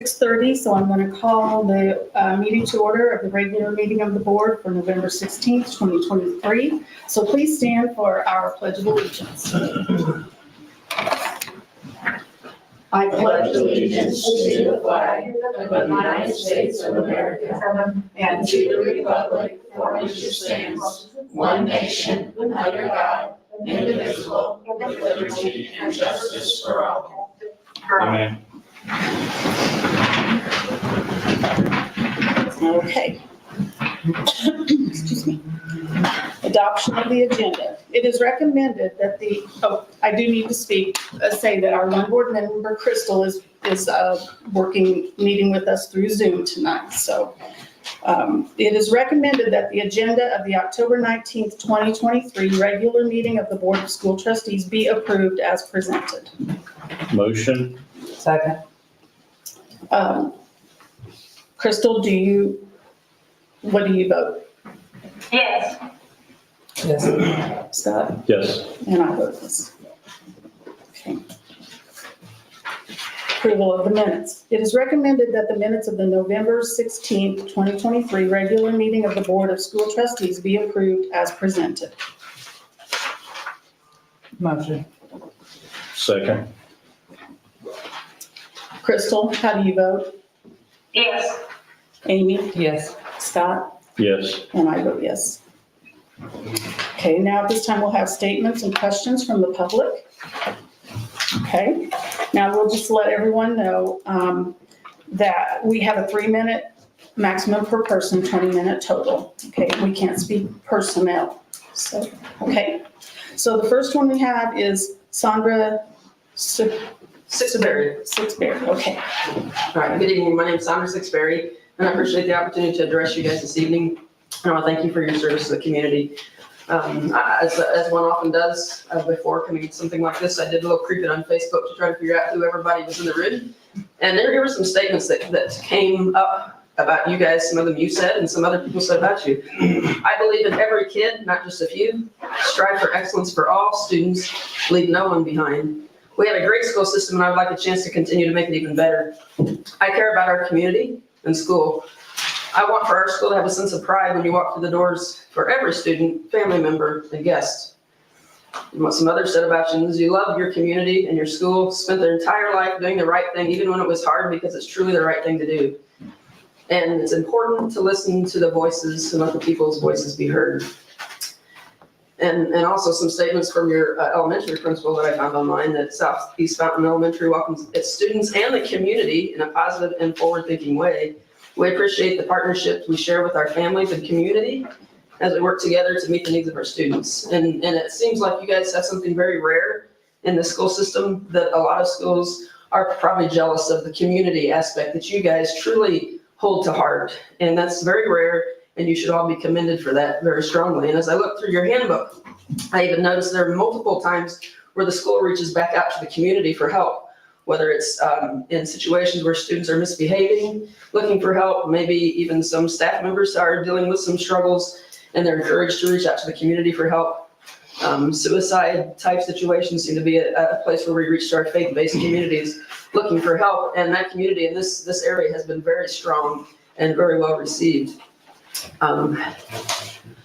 6:30, so I'm going to call the meeting to order of the regular meeting of the board for November 16th, 2023. So please stand for our Pledge of Allegiance. I pledge allegiance to the flag of the United States of America and to the republic for which it stands, one nation, under God, indivisible, with liberty and justice for all. Amen. Okay. Excuse me. Adoption of the agenda. It is recommended that I do need to say that our one board member, Crystal, is meeting with us through Zoom tonight. So it is recommended that the agenda of the October 19th, 2023 regular meeting of the Board of School Trustees be approved as presented. Motion. Second. Crystal, what do you vote? Yes. Yes. Scott? Yes. And I vote yes. Okay. Approval of the minutes. It is recommended that the minutes of the November 16th, 2023 regular meeting of the Board of School Trustees be approved as presented. Motion. Second. Crystal, how do you vote? Yes. Amy? Yes. Scott? Yes. And I vote yes. Okay, now at this time we'll have statements and questions from the public. Okay, now we'll just let everyone know that we have a 3-minute maximum per person, 20-minute total. Okay, we can't speak personnel. So, okay, so the first one we have is Sandra Sixberry. Okay. All right, good evening. My name is Sandra Sixberry, and I appreciate the opportunity to address you guys this evening. I want to thank you for your service to the community. As one often does before coming to something like this, I did a little creeping on Facebook to try to figure out who everybody was in the room. And there were some statements that came up about you guys, some of them you said, and some other people said about you. I believe in every kid, not just a few. Strive for excellence for all students, leave no one behind. We have a great school system, and I would like a chance to continue to make it even better. I care about our community and school. I want for our school to have a sense of pride when you walk through the doors for every student, family member, and guest. And what some others said about you is you love your community and your school, spent their entire life doing the right thing, even when it was hard, because it's truly the right thing to do. And it's important to listen to the voices and let the people's voices be heard. And also some statements from your elementary principal that I found online, that Southeast Fountain Elementary welcomes its students and the community in a positive and forward-thinking way. We appreciate the partnerships we share with our families and community as we work together to meet the needs of our students. And it seems like you guys have something very rare in the school system that a lot of schools are probably jealous of, the community aspect that you guys truly hold to heart. And that's very rare, and you should all be commended for that very strongly. And as I look through your handbook, I even noticed there are multiple times where the school reaches back out to the community for help, whether it's in situations where students are misbehaving, looking for help, maybe even some staff members are dealing with some struggles, and they're encouraged to reach out to the community for help. Suicide type situations seem to be a place where we reach to our faith-based communities looking for help, and that community in this area has been very strong and very well received.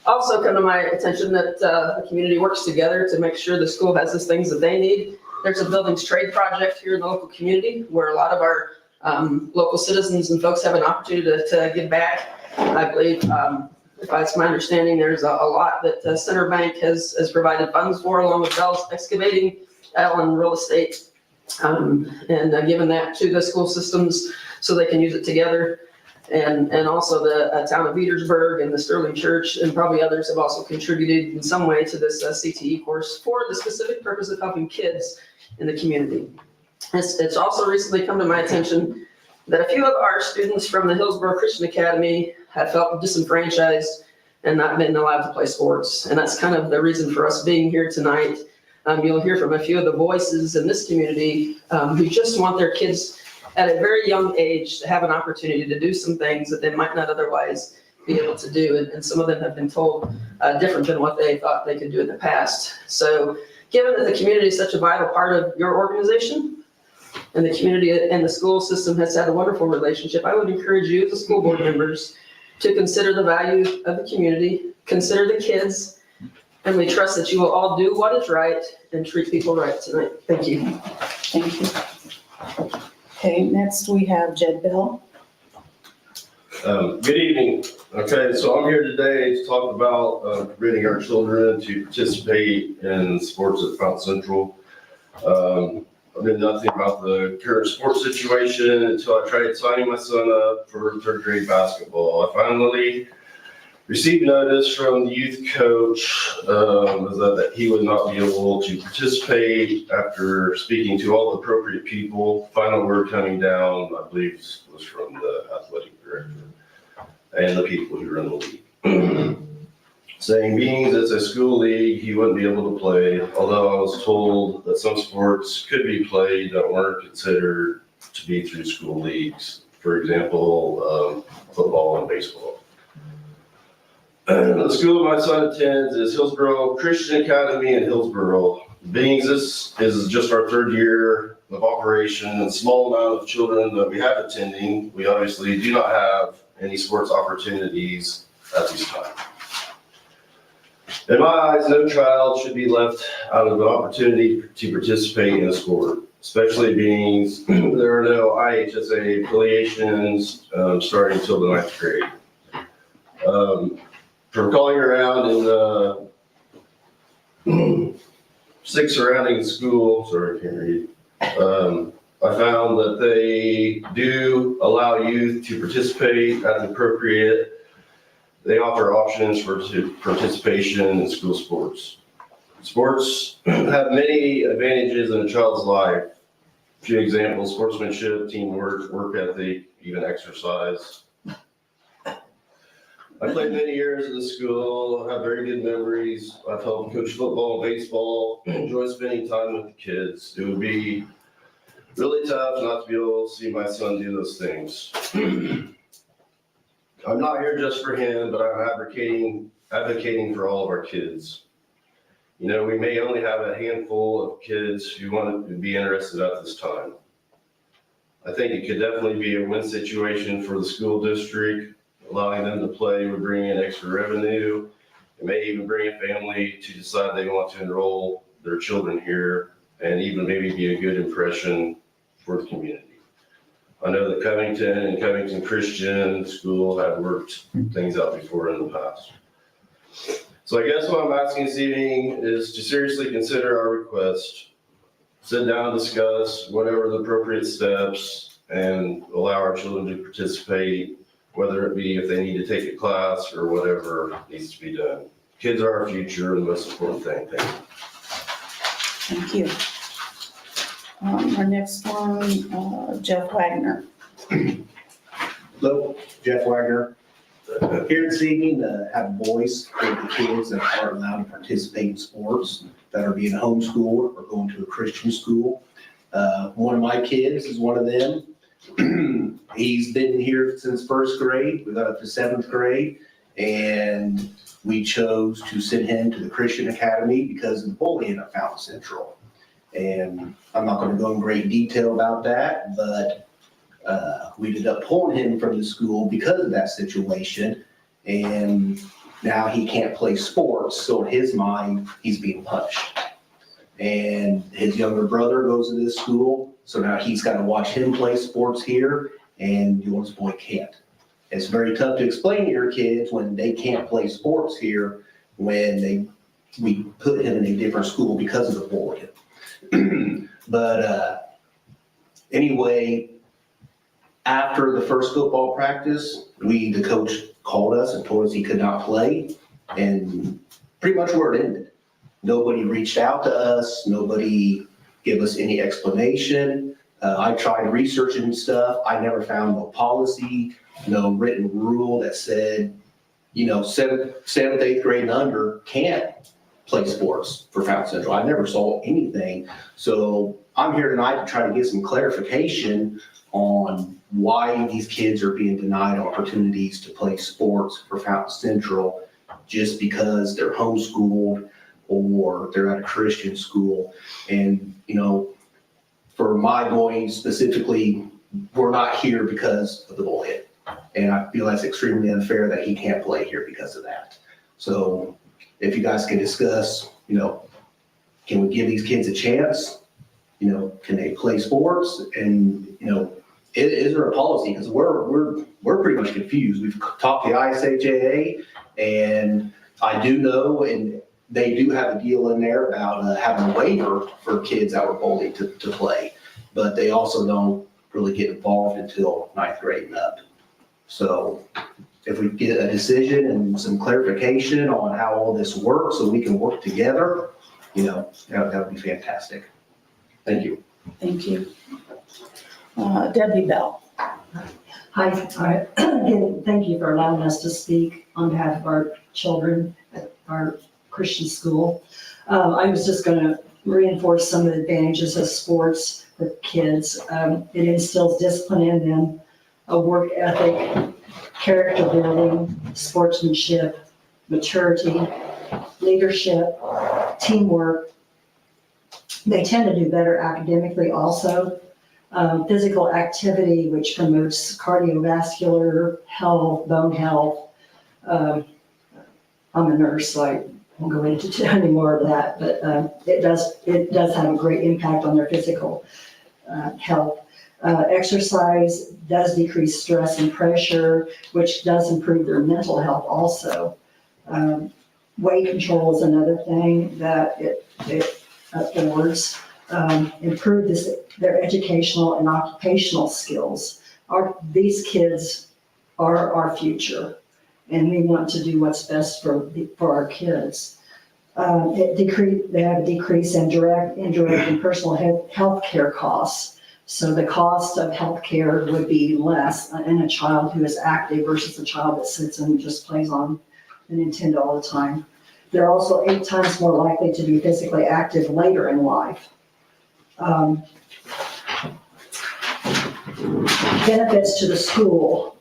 Also come to my attention that the community works together to make sure the school has the things that they need. There's a buildings trade project here in the local community where a lot of our local citizens and folks have an opportunity to give back. I believe, if it's my understanding, there's a lot that Center Bank has provided funds for, along with Bell's Excavating, Allen Real Estate, and given that to the school systems so they can use it together. And also the town of Petersburg and the Sterling Church and probably others have also contributed in some way to this CTE course for the specific purpose of helping kids in the community. It's also recently come to my attention that a few of our students from the Hillsborough Christian Academy have felt disenfranchised and not been allowed to play sports. And that's kind of the reason for us being here tonight. You'll hear from a few of the voices in this community who just want their kids at a very young age to have an opportunity to do some things that they might not otherwise be able to do. And some of them have been told different than what they thought they could do in the past. So given that the community is such a vital part of your organization, and the community and the school system has had a wonderful relationship. I would encourage you as the school board members to consider the value of the community, consider the kids, and we trust that you will all do what is right and treat people right tonight. Thank you. Thank you. Okay, next we have Jed Bell. Good evening. Okay, so I'm here today to talk about permitting our children to participate in sports at Fountain Central. I knew nothing about the current sports situation until I tried signing my son up for third grade basketball. I finally received notice from the youth coach that he would not be able to participate after speaking to all the appropriate people. Final word coming down, I believe, was from the athletic director and the people who run the league. Saying being it's a school league, he wouldn't be able to play, although I was told that some sports could be played that weren't considered to be through school leagues. For example, football and baseball. The school my son attends is Hillsborough Christian Academy in Hillsborough. Being this is just our third year of operation and small amount of children that we have attending, we obviously do not have any sports opportunities at this time. In my eyes, no child should be left out of the opportunity to participate in a sport, especially being there are no IHSA affiliations starting until the 9th grade. From calling around in 6 surrounding schools, sorry, I can't read. I found that they do allow youth to participate as appropriate. They offer options for participation in school sports. Sports have many advantages in a child's life. A few examples: sportsmanship, teamwork, work ethic, even exercise. I played many years at the school, have very good memories. I've helped coach football and baseball, enjoy spending time with the kids. It would be really tough not to be able to see my son do those things. I'm not here just for him, but I'm advocating for all of our kids. You know, we may only have a handful of kids who want to be interested at this time. I think it could definitely be a win situation for the school district. Allowing them to play would bring in extra revenue. It may even bring a family to decide they want to enroll their children here and even maybe be a good impression for the community. I know that Covington and Covington Christian School have worked things out before in the past. So I guess what I'm asking this evening is to seriously consider our request, sit down and discuss whatever the appropriate steps and allow our children to participate, whether it be if they need to take a class or whatever needs to be done. Kids are our future and the most important thing. Thank you. Thank you. Our next one, Jeff Wagner. Hello, Jeff Wagner. Here this evening to have a voice for the kids that are allowed to participate in sports, that are being homeschooled or going to a Christian school. One of my kids is one of them. He's been here since first grade. We got up to 7th grade, and we chose to send him to the Christian Academy because of the bullying at Fountain Central. And I'm not going to go in great detail about that, but we ended up pulling him from the school because of that situation. And now he can't play sports. So in his mind, he's being punished. And his younger brother goes to this school. So now he's got to watch him play sports here, and the oldest boy can't. It's very tough to explain to your kids when they can't play sports here when we put him in a different school because of the bullying. But anyway, after the first football practice, the coach called us and told us he could not play, and pretty much where it ended. Nobody reached out to us. Nobody gave us any explanation. I tried researching stuff. I never found no policy, no written rule that said, 7th, 8th grade and under can't play sports for Fountain Central. I never saw anything. So I'm here tonight to try to get some clarification on why these kids are being denied opportunities to play sports for Fountain Central just because they're homeschooled or they're at a Christian school. And, for my going specifically, we're not here because of the bullying. And I feel that's extremely unfair that he can't play here because of that. So if you guys can discuss, can we give these kids a chance? Can they play sports? And, is there a policy? Because we're pretty much confused. We've talked to the ISHAA, and I do know, and they do have a deal in there about having a waiver for kids that were bullied to play. But they also don't really get involved until 9th grade and up. So if we get a decision and some clarification on how all this works so we can work together, that would be fantastic. Thank you. Thank you. Debbie Bell. Hi, again, thank you for allowing us to speak on behalf of our children at our Christian school. I was just going to reinforce some of the advantages of sports for kids. It instills discipline in them, a work ethic, character building, sportsmanship, maturity, leadership, teamwork. They tend to do better academically also. Physical activity, which promotes cardiovascular health, bone health. I'm a nurse, so I won't go into any more of that, but it does have a great impact on their physical health. Exercise does decrease stress and pressure, which does improve their mental health also. Weight control is another thing that it affords. Improve their educational and occupational skills. These kids are our future, and we want to do what's best for our kids. They have a decrease in direct, indirect, and personal health care costs. So the cost of health care would be less in a child who is active versus a child that sits and just plays on the Nintendo all the time. They're also 8 times more likely to be physically active later in life. Benefits to the school.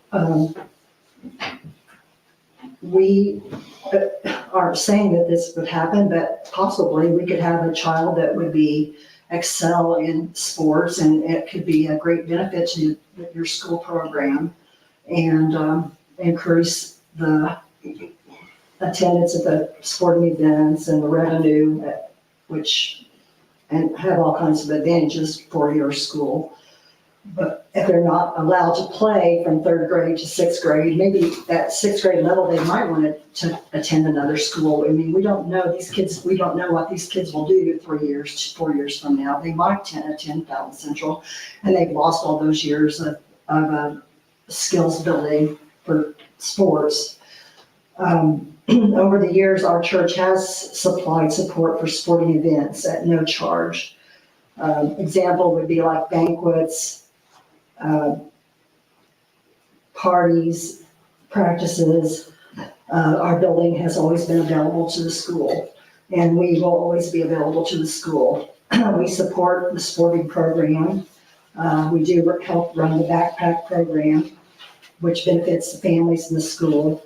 We aren't saying that this would happen, but possibly we could have a child that would excel in sports, and it could be a great benefit to your school program and increase the attendance at the sporting events and the revenue, and have all kinds of advantages for your school. But if they're not allowed to play from 3rd grade to 6th grade, maybe at 6th grade level, they might want to attend another school. I mean, we don't know we don't know what these kids will do 4 years from now. They might attend Fountain Central, and they've lost all those years of skills building for sports. Over the years, our church has supplied support for sporting events at no charge. Example would be like banquets, parties, practices. Our building has always been available to the school, and we will always be available to the school. We support the sporting program. We do help run the backpack program, which benefits the families in the school.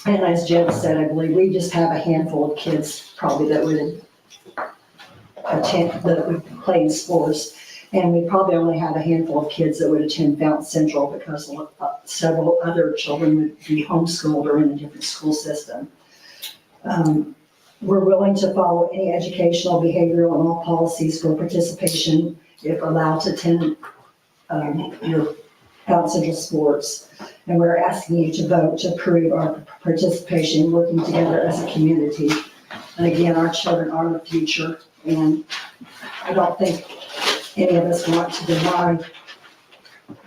And as Jed said, I believe we just have a handful of kids probably that would play in sports. And we probably only have a handful of kids that would attend Fountain Central because several other children would be homeschooled or in a different school system. We're willing to follow any educational, behavioral, and all policies for participation if allowed to attend your Fountain Central sports. And we're asking you to vote to approve our participation, working together as a community. And again, our children are the future, and I don't think any of us want to deny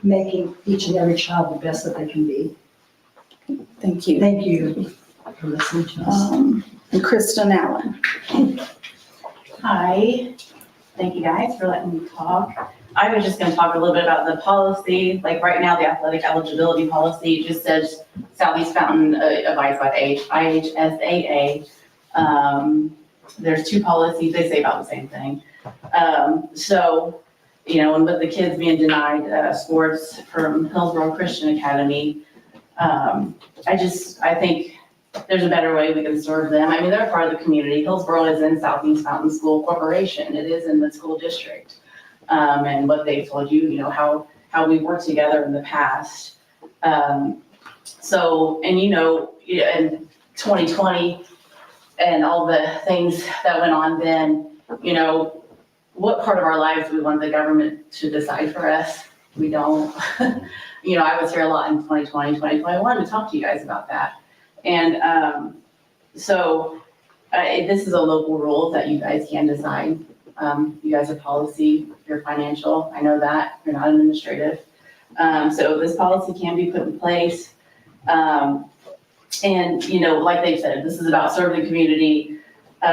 making each and every child the best that they can be. Thank you. Thank you for listening to us. And Kristen Allen. Hi, thank you guys for letting me talk. I was just gonna talk a little bit about the policy. Like right now, the athletic eligibility policy just says Southeast Fountain abides by the IHSAA. There's 2 policies, they say about the same thing. So, and with the kids being denied sports from Hillsborough Christian Academy, I think there's a better way we can serve them. I mean, they're part of the community. Hillsborough is in Southeast Fountain School Corporation. It is in the school district. and what they've told you, how we worked together in the past. So, and in 2020 and all the things that went on then, what part of our lives do we want the government to decide for us? We don't. I was here a lot in 2020, 2021 to talk to you guys about that. And so this is a local rule that you guys can decide. You guys are policy, you're financial, I know that, you're not administrative. So this policy can be put in place. And, like they said, this is about serving the community,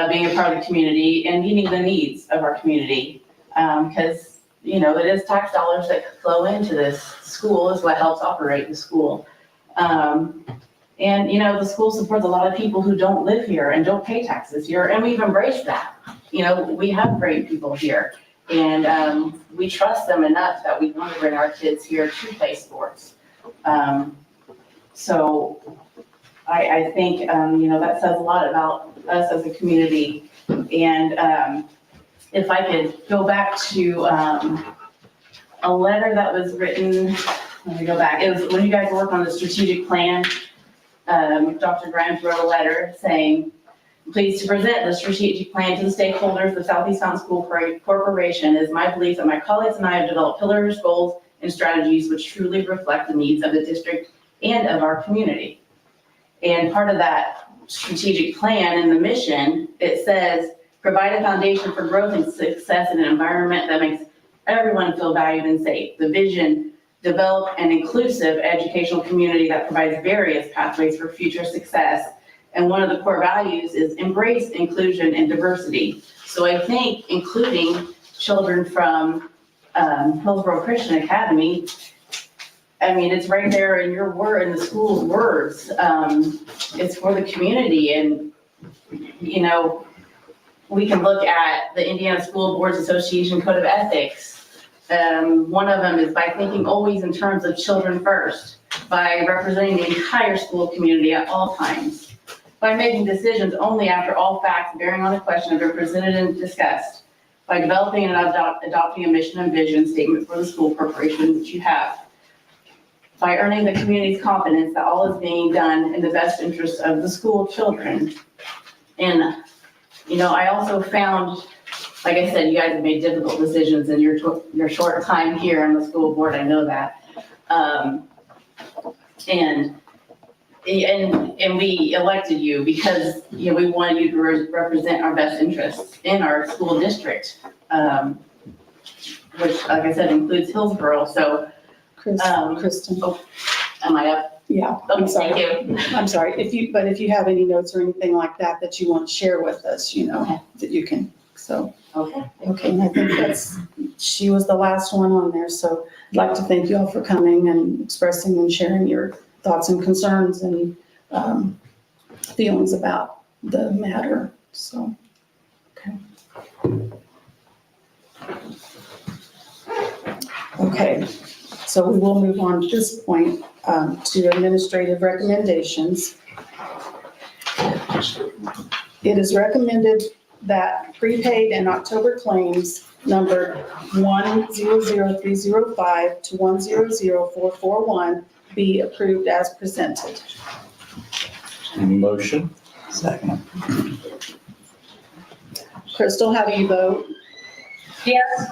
being a part of the community and meeting the needs of our community. Because, it is tax dollars that flow into this school is what helps operate the school. And, the school supports a lot of people who don't live here and don't pay taxes here, and we've embraced that. We have great people here, and we trust them enough that we want to bring our kids here to play sports. So I think, that says a lot about us as a community. And if I could go back to a letter that was written, let me go back. It was when you guys worked on the strategic plan. Dr. Grimes wrote a letter saying, pleased to present the strategic plan to the stakeholders of Southeast Mountain School Corporation. It is my belief that my colleagues and I have developed pillars, goals, and strategies which truly reflect the needs of the district and of our community. And part of that strategic plan and the mission, it says, provide a foundation for growth and success in an environment that makes everyone feel valued and safe. The vision, develop an inclusive educational community that provides various pathways for future success. And one of the core values is embrace inclusion and diversity. So I think including children from Hillsborough Christian Academy, it's right there in your word, in the school's words. It's for the community, and we can look at the Indiana School Boards Association Code of Ethics. One of them is by thinking always in terms of children first, by representing the entire school community at all times, by making decisions only after all facts bearing on a question have been presented and discussed, by developing and adopting a mission and vision statement for the school corporation, which you have, by earning the community's confidence that all is being done in the best interest of the school children. And, I also found, like I said, you guys have made difficult decisions in your short time here on the school board, I know that. And we elected you because, we wanted you to represent our best interests in our school district, which, like I said, includes Hillsborough. So, Kristen. am I up? Yeah, Oh, I'm sorry. thank you. I'm sorry. If you have any notes or anything like that you want to share with us, that you can, so. Okay. Okay, and I think she was the last one on there, so I'd like to thank you all for coming and expressing and sharing your thoughts and concerns and feelings about the matter, so, okay. Okay, so we will move on at this point to administrative recommendations. It is recommended that prepaid and October claims numbered 100305 to 100441 be approved as presented. Motion? Second. Crystal, how do you vote? Yes.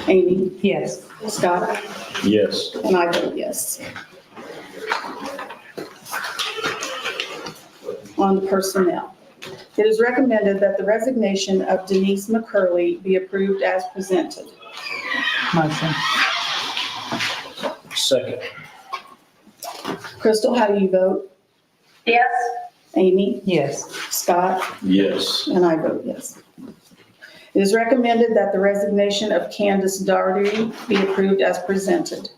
Amy? Yes. Scott? Yes. And I vote yes. On the personnel. It is recommended that the resignation of Denise McCurley be approved as presented. Motion. Second? Crystal, how do you vote? Yes. Amy? Yes. Scott? Yes. And I vote yes. It is recommended that the resignation of Candace Daugherty be approved as presented.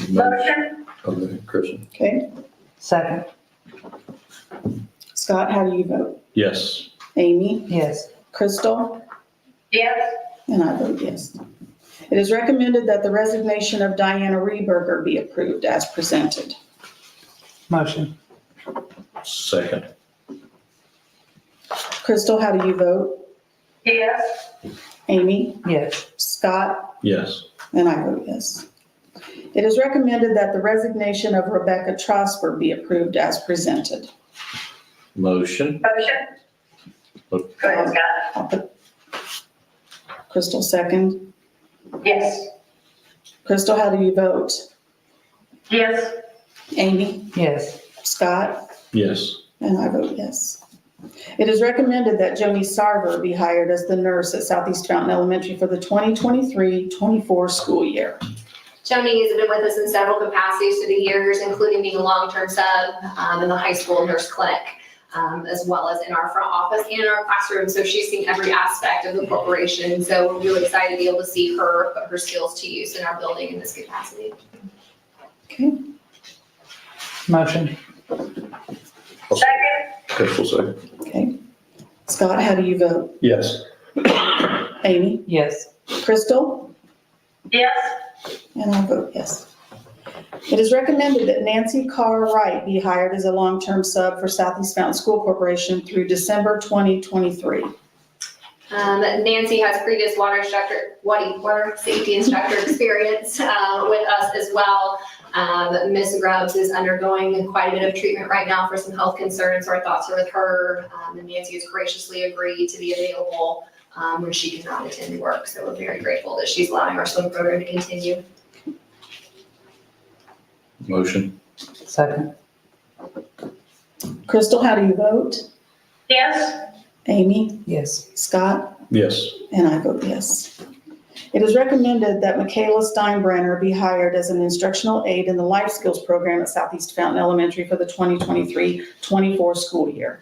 Motion. Okay, Kristen? Okay? Second. Scott, how do you vote? Yes. Amy? Yes. Crystal? Yes. And I vote yes. It is recommended that the resignation of Diana Rehberger be approved as presented. Motion. Second? Crystal, how do you vote? Yes. Amy? Yes. Scott, Yes. and I vote yes. It is recommended that the resignation of Rebecca Trosper be approved as presented. Motion. Go ahead, Scott. I'll put Crystal second. Yes. Crystal, how do you vote? Yes. Amy, Yes. Scott, Yes. and I vote yes. It is recommended that Joni Sarver be hired as the nurse at Southeast Fountain Elementary for the 2023-24 school year. Joni has been with us in several capacities through the years, including being a long-term sub in the high school nurse clinic, as well as in our front office and in our classroom. So she's seen every aspect of the corporation. So we're really excited to be able to see her put her skills to use in our building in this capacity. Okay, Motion. Second. Crystal second. okay. Scott, how do you vote? Yes. Amy, Yes. Crystal, Yes. and I vote yes. It is recommended that Nancy Carr Wright be hired as a long-term sub for Southeast Fountain School Corporation through December 2023. Nancy has previous water safety instructor experience with us as well. Ms. Grubbs is undergoing quite a bit of treatment right now for some health concerns, so our thoughts are with her. And Nancy has graciously agreed to be available when she cannot attend work. So we're very grateful that she's allowing our swim program to continue. Motion. Second. Crystal, how do you vote? Yes. Amy, Yes. Scott, Yes. and I vote yes. It is recommended that Michaela Steinbrenner be hired as an instructional aide in the life skills program at Southeast Fountain Elementary for the 2023-24 school year.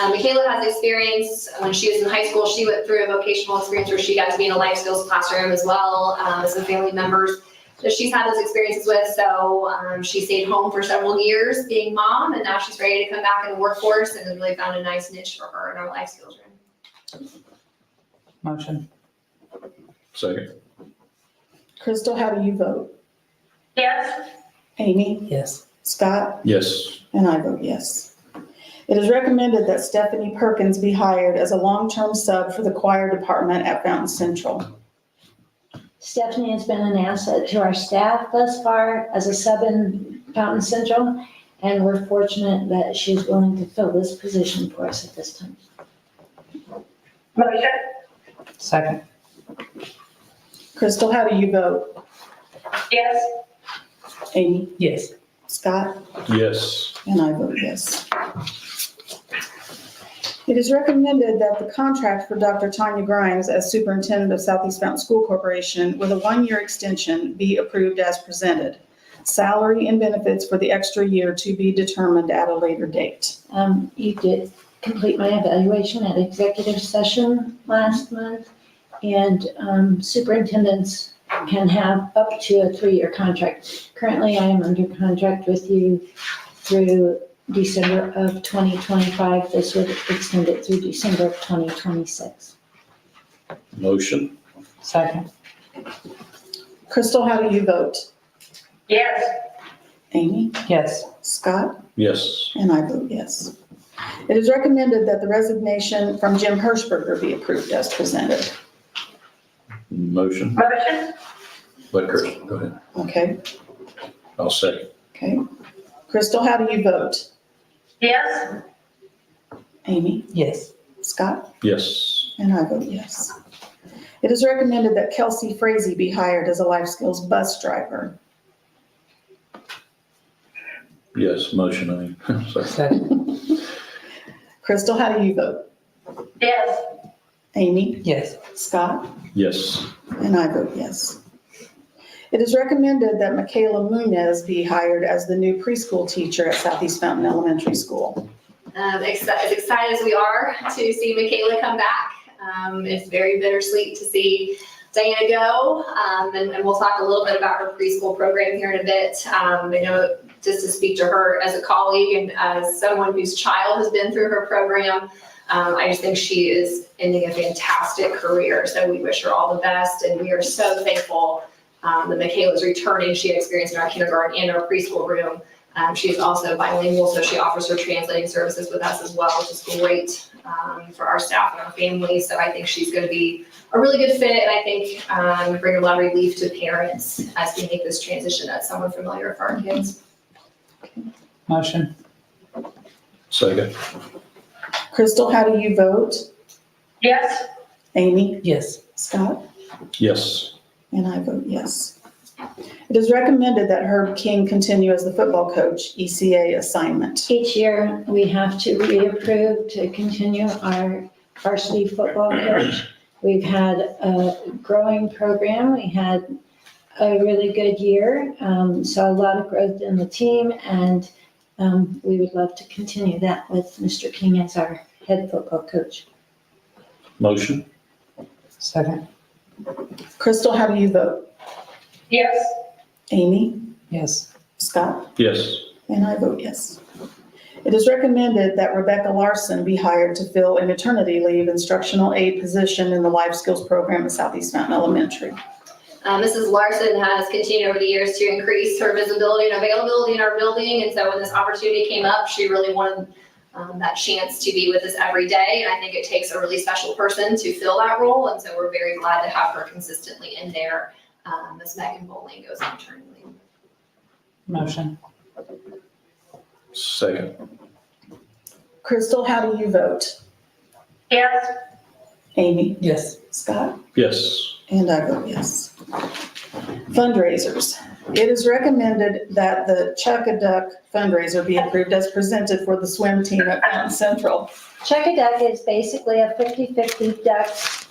Michaela has experience when she was in high school. She went through a vocational experience where she got to be in a life skills classroom as well as some family members that she's had those experiences with. So she stayed home for several years being mom, and now she's ready to come back in the workforce and has really found a nice niche for her in our life skills room. Motion. Second. Crystal, how do you vote? Yes. Amy, Yes. Scott, Yes. and I vote yes. It is recommended that Stephanie Perkins be hired as a long-term sub for the choir department at Fountain Central. Stephanie has been an asset to our staff thus far as a sub in Fountain Central, and we're fortunate that she's willing to fill this position for us at this time. Motion. Second. Crystal, how do you vote? Yes. Amy, Yes. Scott, Yes. and I vote yes. It is recommended that the contract for Dr. Tanya Grimes as superintendent of Southeast Fountain School Corporation with a one-year extension be approved as presented. Salary and benefits for the extra year to be determined at a later date. You did complete my evaluation at executive session last month, and superintendents can have up to a 3-year contract. Currently, I am under contract with you through December of 2025. This would extend it through December of 2026. Motion. Second. Crystal, how do you vote? Yes. Amy, Yes. Scott, Yes. and I vote yes. It is recommended that the resignation from Jim Hirschberger be approved as presented. Motion. Motion. Let Crystal, go ahead. Okay, I'll second. okay. Crystal, how do you vote? Yes. Amy, Yes. Scott, Yes. and I vote yes. It is recommended that Kelsey Frazee be hired as a life skills bus driver. Yes. Motion, I mean. Sorry. Second. Crystal, how do you vote? Yes. Amy, Yes. Scott, Yes. and I vote yes. It is recommended that Michaela Munez be hired as the new preschool teacher at Southeast Fountain Elementary School. As excited as we are to see Michaela come back, it's very bittersweet to see Diana go, and we'll talk a little bit about her preschool program here in a bit. I know just to speak to her as a colleague and as someone whose child has been through her program, I just think she is ending a fantastic career. So we wish her all the best, and we are so thankful that Michaela's returning. She had experience in our kindergarten and our preschool room. She's also bilingual, so she offers her translating services with us as well, which is great for our staff and our families. So I think she's going to be a really good fit, and I think bring a lot of relief to parents as we make this transition as someone familiar for our kids. Motion. Second. Crystal, how do you vote? Yes. Amy? Yes. Scott? Yes. And I vote yes. It is recommended that Herb King continue as the football coach, ECA assignment. Each year, we have to reapprove to continue our varsity football coach. We've had a growing program. We had a really good year, so a lot of growth in the team, and we would love to continue that with Mr. King as our head football coach. Motion. Second. Crystal, how do you vote? Yes. Amy? Yes. Scott? Yes. And I vote yes. It is recommended that Rebecca Larson be hired to fill a maternity leave instructional aide position in the life skills program at Southeast Mountain Elementary. Mrs. Larson has continued over the years to increase her visibility and availability in our building, and so when this opportunity came up, she really wanted that chance to be with us every day, and I think it takes a really special person to fill that role, and so we're very glad to have her consistently in there as Megan Bowling goes on maternity leave. Motion. Second. Crystal, how do you vote? Yes. Amy? Yes. Scott? Yes. And I vote yes. Fundraisers. It is recommended that the Chuck-a-Duck fundraiser be approved as presented for the swim team at Fountain Central. Chuck-a-Duck is basically a 50-50 ducks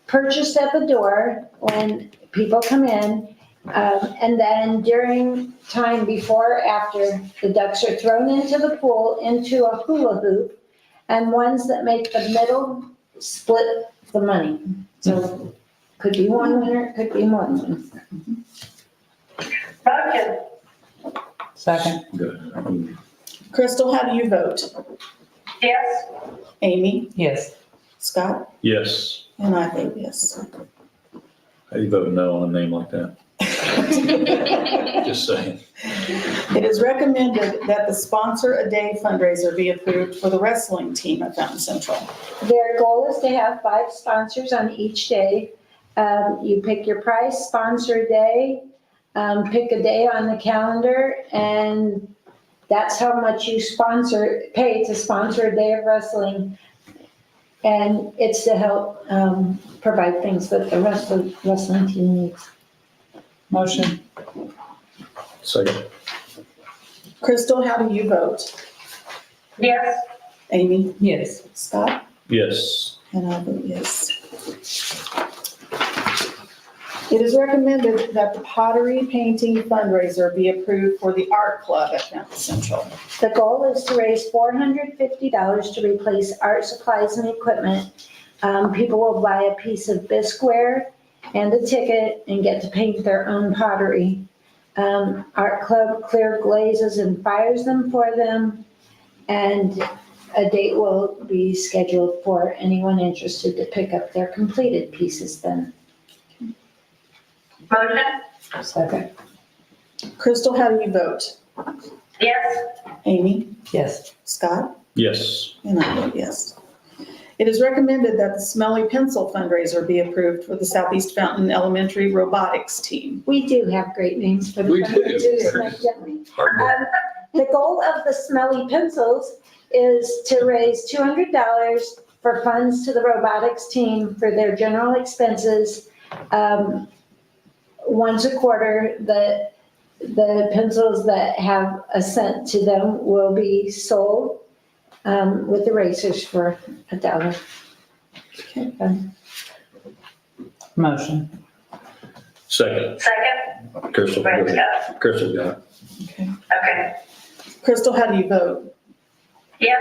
purchased at the door when people come in. And then during time before or after, the ducks are thrown into the pool into a hula hoop, and ones that make the middle split the money. So could be one winner, could be more than one. Motion. Second. Good. Crystal, how do you vote? Yes. Amy? Yes. Scott? Yes. And I vote yes. How do you vote no on a name like that? Just saying. It is recommended that the Sponsor a Day fundraiser be approved for the wrestling team at Fountain Central. Their goal is to have 5 sponsors on each day. You pick your price, sponsor a day, pick a day on the calendar, and that's how much you pay to sponsor a day of wrestling. And it's to help provide things that the rest of the wrestling team needs. Motion. Second. Crystal, how do you vote? Yes. Amy? Yes. Scott? Yes. And I vote yes. It is recommended that the pottery painting fundraiser be approved for the art club at Fountain Central. The goal is to raise $450 to replace art supplies and equipment. People will buy a piece of bisqueware and a ticket and get to paint their own pottery. Art Club clear glazes and fires them for them, and a date will be scheduled for anyone interested to pick up their completed pieces then. Motion. Second. Crystal, how do you vote? Yes. Amy? Yes. Scott? Yes. And I vote yes. It is recommended that the Smelly Pencil fundraiser be approved for the Southeast Fountain Elementary robotics team. We do have great names for the We do. fundraisers, don't we? The goal of the Smelly Pencils is to raise $200 for funds to the robotics team for their general expenses. Once a quarter, the pencils that have a cent to them will be sold with erasers for $1. Motion. Second. Second. Crystal. Right, Go ahead. Crystal got it. Okay. Okay. Crystal, how do you vote? Yes.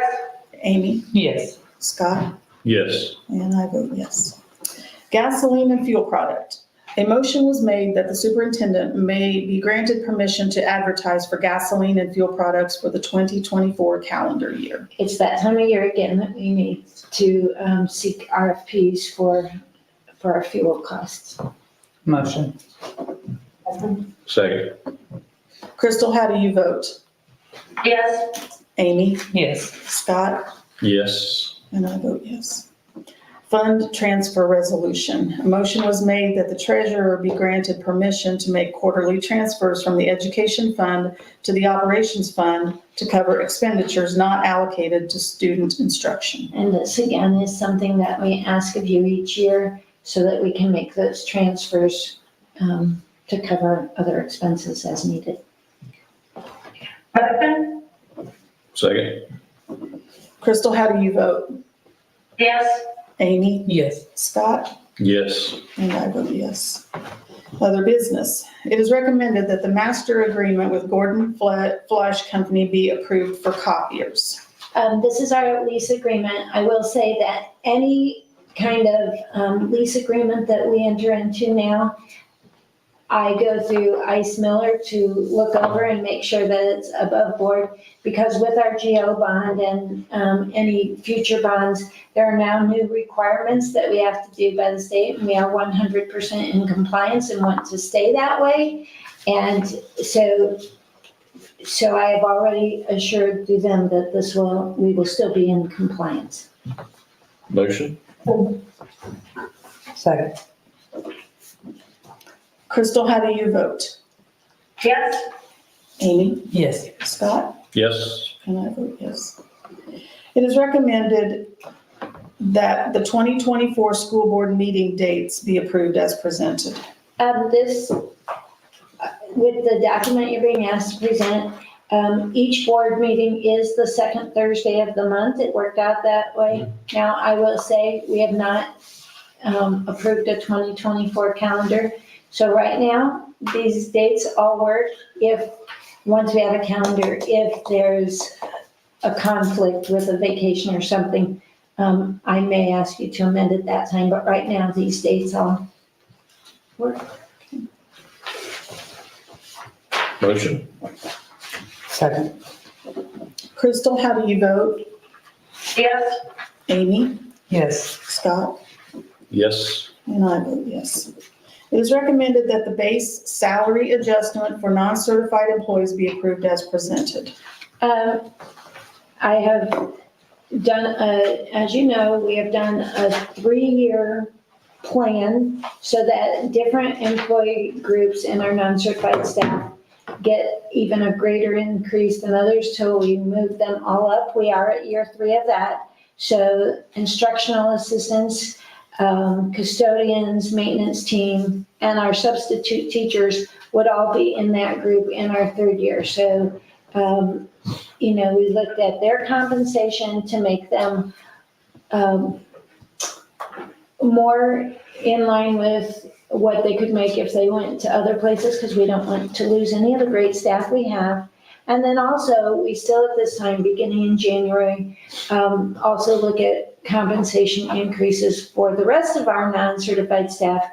Amy? Yes. Scott? Yes. And I vote yes. Gasoline and fuel product. A motion was made that the superintendent may be granted permission to advertise for gasoline and fuel products for the 2024 calendar year. It's that time of year again that we need to seek RFPs for our fuel costs. Motion. Second. Crystal, how do you vote? Yes. Amy? Yes. Scott? Yes. And I vote yes. Fund transfer resolution. A motion was made that the treasurer be granted permission to make quarterly transfers from the education fund to the operations fund to cover expenditures not allocated to student instruction. And this again is something that we ask of you each year so that we can make those transfers to cover other expenses as needed. Second. Second. Crystal, how do you vote? Yes. Amy? Yes. Scott? Yes. And I vote yes. Other business. It is recommended that the master agreement with Gordon Flush Company be approved for copiers. This is our lease agreement. I will say that any kind of lease agreement that we enter into now, I go through Ice Miller to look over and make sure that it's above board, because with our GO bond and any future bonds, there are now new requirements that we have to do by the state, and we are 100% in compliance and want to stay that way. And so I have already assured to them that we will still be in compliance. Motion? Second. Crystal, how do you vote? Yes. Amy? Yes. Scott? Yes. And I vote yes. It is recommended that the 2024 school board meeting dates be approved as presented. This, with the document you're being asked to present, each board meeting is the second Thursday of the month. It worked out that way. Now, I will say, we have not approved a 2024 calendar. So right now, these dates all work once we have a calendar. If there's a conflict with a vacation or something, I may ask you to amend it that time, but right now, these dates all work. Motion? Second. Crystal, how do you vote? Yes. Amy? Yes. Scott? Yes. And I vote yes. It is recommended that the base salary adjustment for non-certified employees be approved as presented. I have done, as you know, we have done a 3-year plan so that different employee groups in our non-certified staff get even a greater increase than others till we move them all up. We are at year 3 of that. So instructional assistants, custodians, maintenance team, and our substitute teachers would all be in that group in our 3rd year. So, we looked at their compensation to make them more in line with what they could make if they went to other places, because we don't want to lose any of the great staff we have. And then also, we still at this time, beginning in January, also look at compensation increases for the rest of our non-certified staff.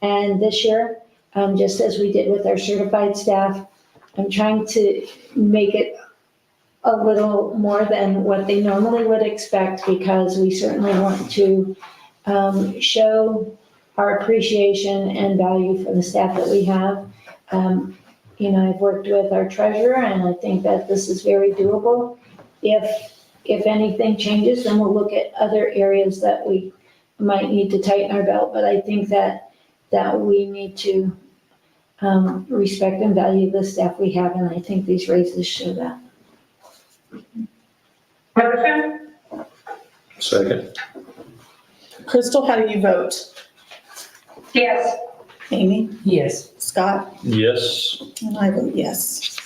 And this year, just as we did with our certified staff, I'm trying to make it a little more than what they normally would expect, because we certainly want to show our appreciation and value for the staff that we have. I've worked with our treasurer, and I think that this is very doable. If anything changes, then we'll look at other areas that we might need to tighten our belt. But I think that we need to respect and value the staff we have, and I think these raises show that. Motion. Second. Crystal, how do you vote? Yes. Amy? Yes. Scott? Yes. And I vote yes.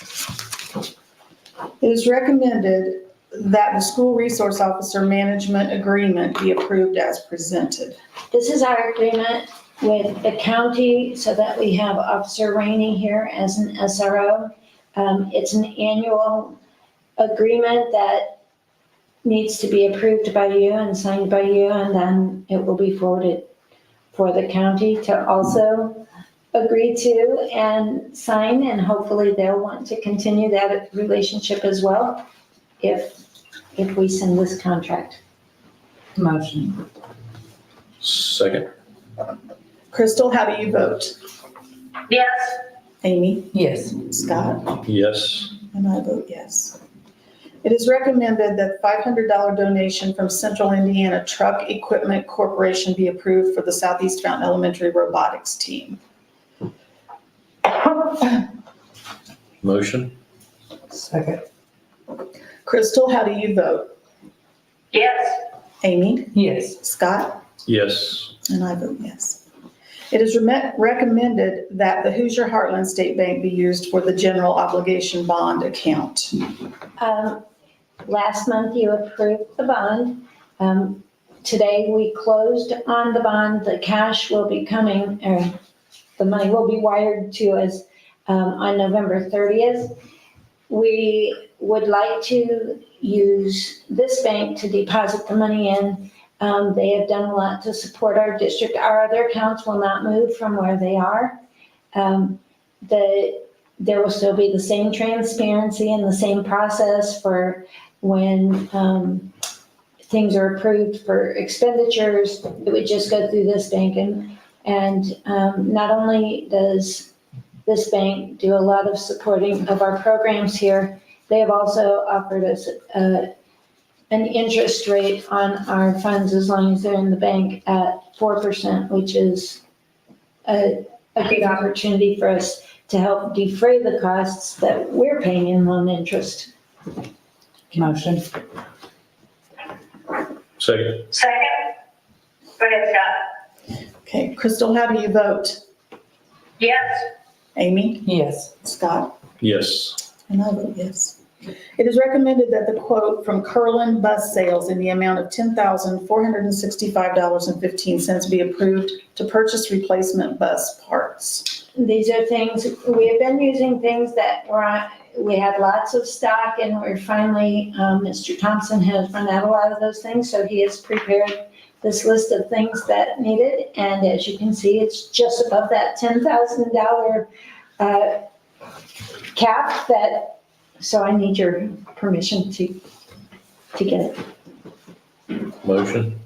It is recommended that the school resource officer management agreement be approved as presented. This is our agreement with the county so that we have Officer Rainey here as an SRO. It's an annual agreement that needs to be approved by you and signed by you, and then it will be forwarded for the county to also agree to and sign, and hopefully they'll want to continue that relationship as well if we send this contract. Motion. Second. Crystal, how do you vote? Yes. Amy, Yes. Scott, Yes. and I vote yes. It is recommended that $500 donation from Central Indiana Truck Equipment Corporation be approved for the Southeast Fountain Elementary robotics team. Motion? Second. Crystal, how do you vote? Yes. Amy, Yes. Scott, Yes. and I vote yes. It is recommended that the Hoosier Heartland State Bank be used for the general obligation bond account. Last month you approved the bond. Today we closed on the bond. The cash will be coming, or the money will be wired to us on November 30th. We would like to use this bank to deposit the money in. They have done a lot to support our district. Our other accounts will not move from where they are. There will still be the same transparency and the same process for when things are approved for expenditures. It would just go through this bank. And not only does this bank do a lot of supporting of our programs here, they have also offered us an interest rate on our funds as long as they're in the bank at 4%, which is a good opportunity for us to help defray the costs that we're paying in loan interest. Motion. Second? Second. Go ahead, Scott. Okay, Crystal, how do you vote? Yes. Amy, Yes. Scott, Yes. and I vote yes. It is recommended that the quote from Curlin Bus Sales in the amount of $10,465.15 be approved to purchase replacement bus parts. These are things, we have been using things that we had lots of stock, and we're finally, Mr. Thompson has run out a lot of those things, so he has prepared this list of things that needed, and as you can see, it's just above that $10,000 cap so I need your permission to get it. Motion?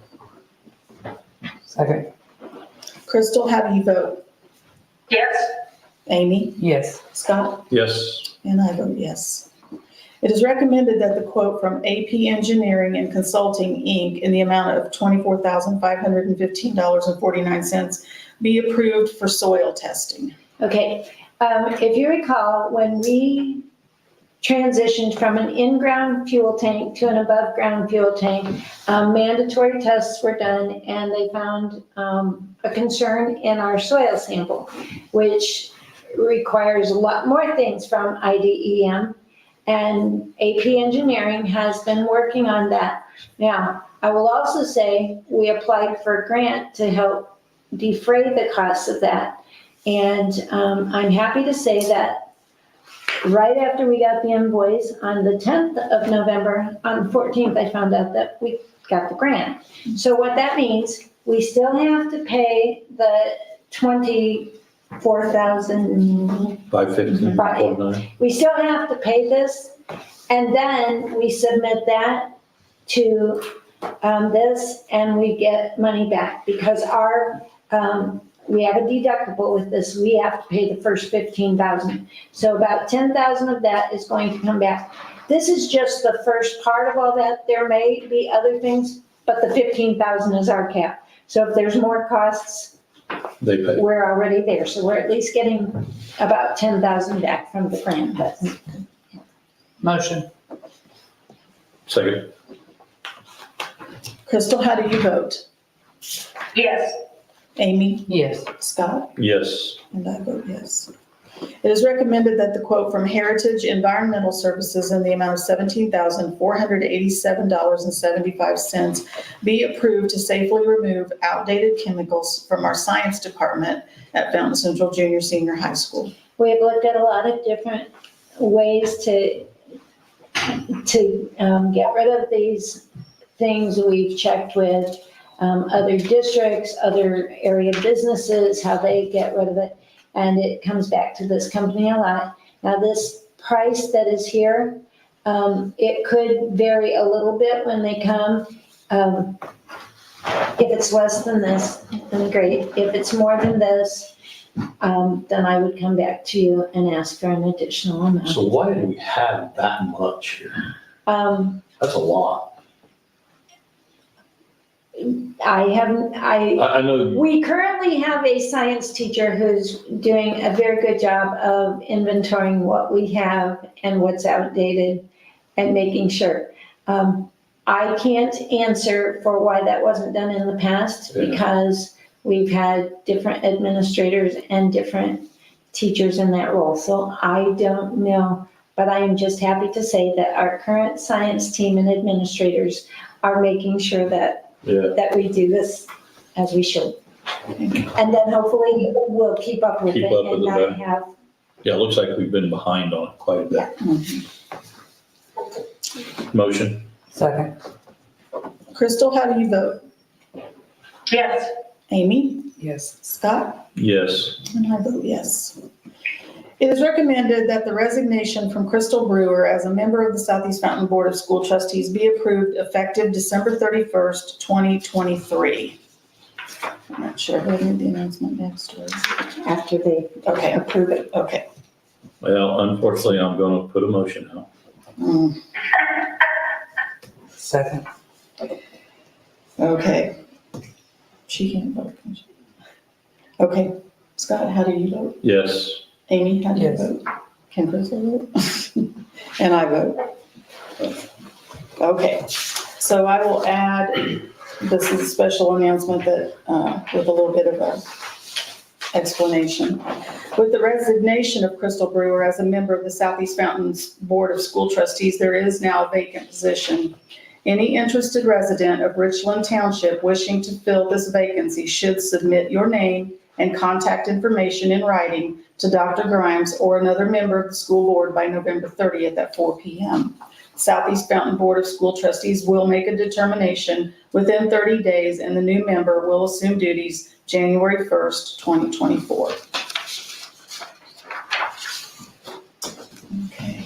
Second. Crystal, how do you vote? Yes. Amy, Yes. Scott, Yes. and I vote yes. It is recommended that the quote from AP Engineering and Consulting, Inc. in the amount of $24,515.49 be approved for soil testing. Okay, if you recall, when we transitioned from an in-ground fuel tank to an above-ground fuel tank, mandatory tests were done, and they found a concern in our soil sample, which requires a lot more things from IDEM, and AP Engineering has been working on that. Now, I will also say we applied for a grant to help defray the costs of that, and I'm happy to say that right after we got the invoice on the 10th of November, on the 14th, I found out that we got the grant. So what that means, we still have to pay the $24,000. 515.49. We still have to pay this, and then we submit that to this, and we get money back because we have a deductible with this. We have to pay the first $15,000. So about $10,000 of that is going to come back. This is just the first part of all that. There may be other things, but the $15,000 is our cap. So if there's more costs, They pay. we're already there. So we're at least getting about $10,000 back from the grant. But Motion. Second? Crystal, how do you vote? Yes. Amy, Yes. Scott, Yes. and I vote yes. It is recommended that the quote from Heritage Environmental Services in the amount of $17,487.75 be approved to safely remove outdated chemicals from our science department at Fountain Central Junior Senior High School. we have looked at a lot of different ways to get rid of these things. We've checked with other districts, other area businesses, how they get rid of it. And it comes back to this company a lot. Now, this price that is here, it could vary a little bit when they come. If it's less than this, then great. If it's more than this, then I would come back to you and ask for an additional amount. So why do we have that much here? That's a lot. I know, We currently have a science teacher who's doing a very good job of inventorying what we have and what's outdated and making sure. I can't answer for why that wasn't done in the past Yeah. because we've had different administrators and different teachers in that role. So I don't know, but I am just happy to say that our current science team and administrators are making sure that that we do this as we should. And then hopefully we'll keep up with Keep it up with and it not better. have, yeah, it looks like we've been behind on it quite a bit. Motion? Second. Crystal, how do you vote? Yes. Amy? Yes. Scott? Yes. And I vote yes. It is recommended that the resignation from Crystal Brewer as a member of the Southeast Fountain Board of School Trustees be approved effective December 31st, 2023. I'm not sure who made the announcement next or after they okay, approve it. okay. Well, unfortunately, I'm gonna put a motion out. Second. Okay. She can't vote, can she? Okay. Scott, how do you vote? Yes. Amy, how do you Yes. vote? Can Crystal vote? And I vote. Okay, so I will add, this is a special announcement that, with a little bit of a explanation. With the resignation of Crystal Brewer as a member of the Southeast Fountains Board of School Trustees, there is now a vacant position. Any interested resident of Richland Township wishing to fill this vacancy should submit your name and contact information in writing to Dr. Grimes or another member of the school board by November 30th at 4 p.m. Southeast Fountain Board of School Trustees will make a determination within 30 days, and the new member will assume duties January 1st, 2024. Okay.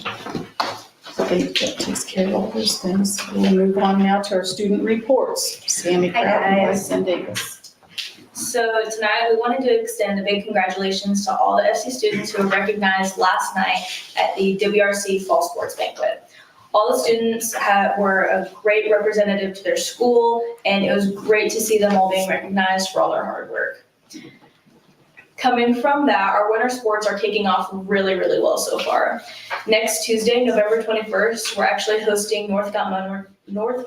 So that takes care of all those things. We'll move on now to our student reports. Sammy Hi, Pratt and guys. Bryson Davis. So tonight, we wanted to extend a big congratulations to all the FC students who were recognized last night at the WRC Fall Sports Banquet. All the students were a great representative to their school, and it was great to see them all being recognized for all their hard work. Coming from that, our winter sports are kicking off really, really well so far. Next Tuesday, November 21st, we're actually hosting North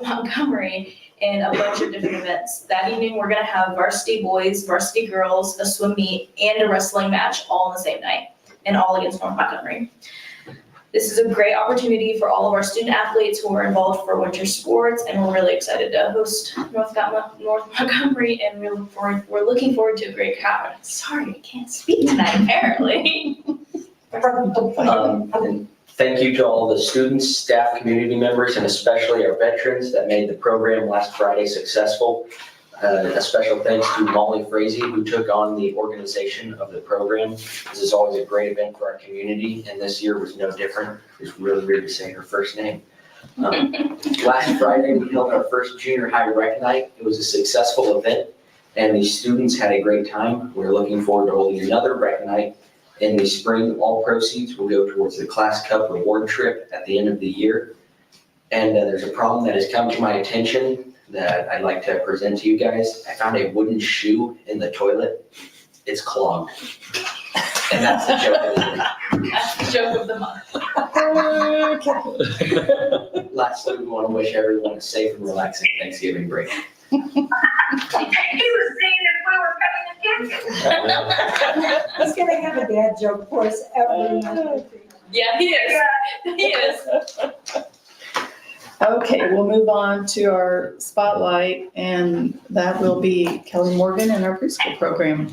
Montgomery in a bunch of different events. That evening, we're gonna have varsity boys, varsity girls, a swim meet, and a wrestling match all on the same night, and all against North Montgomery. This is a great opportunity for all of our student athletes who are involved for winter sports, and we're really excited to host North Montgomery, and we're looking forward to a great crowd. Sorry, I can't speak tonight, apparently. Thank you to all the students, staff, community members, and especially our veterans that made the program last Friday successful. A special thanks to Molly Frazee, who took on the organization of the program. This is always a great event for our community, and this year was no different. It's really weird to say her first name. Last Friday, we held our first junior high rec night. It was a successful event, and the students had a great time. We're looking forward to holding another rec night in the spring. All proceeds will go towards the Class Cup reward trip at the end of the year. And there's a problem that has come to my attention that I'd like to present to you guys. I found a wooden shoe in the toilet. It's clogged. And that's the joke of the week. That's the joke of the month. Lastly, we want to wish everyone a safe and relaxing Thanksgiving break. He was saying if we were cutting the cake. He's gonna have a dad joke for us every night. Yeah, he is. He is. Okay, we'll move on to our spotlight, and that will be Kelly Morgan and our preschool program.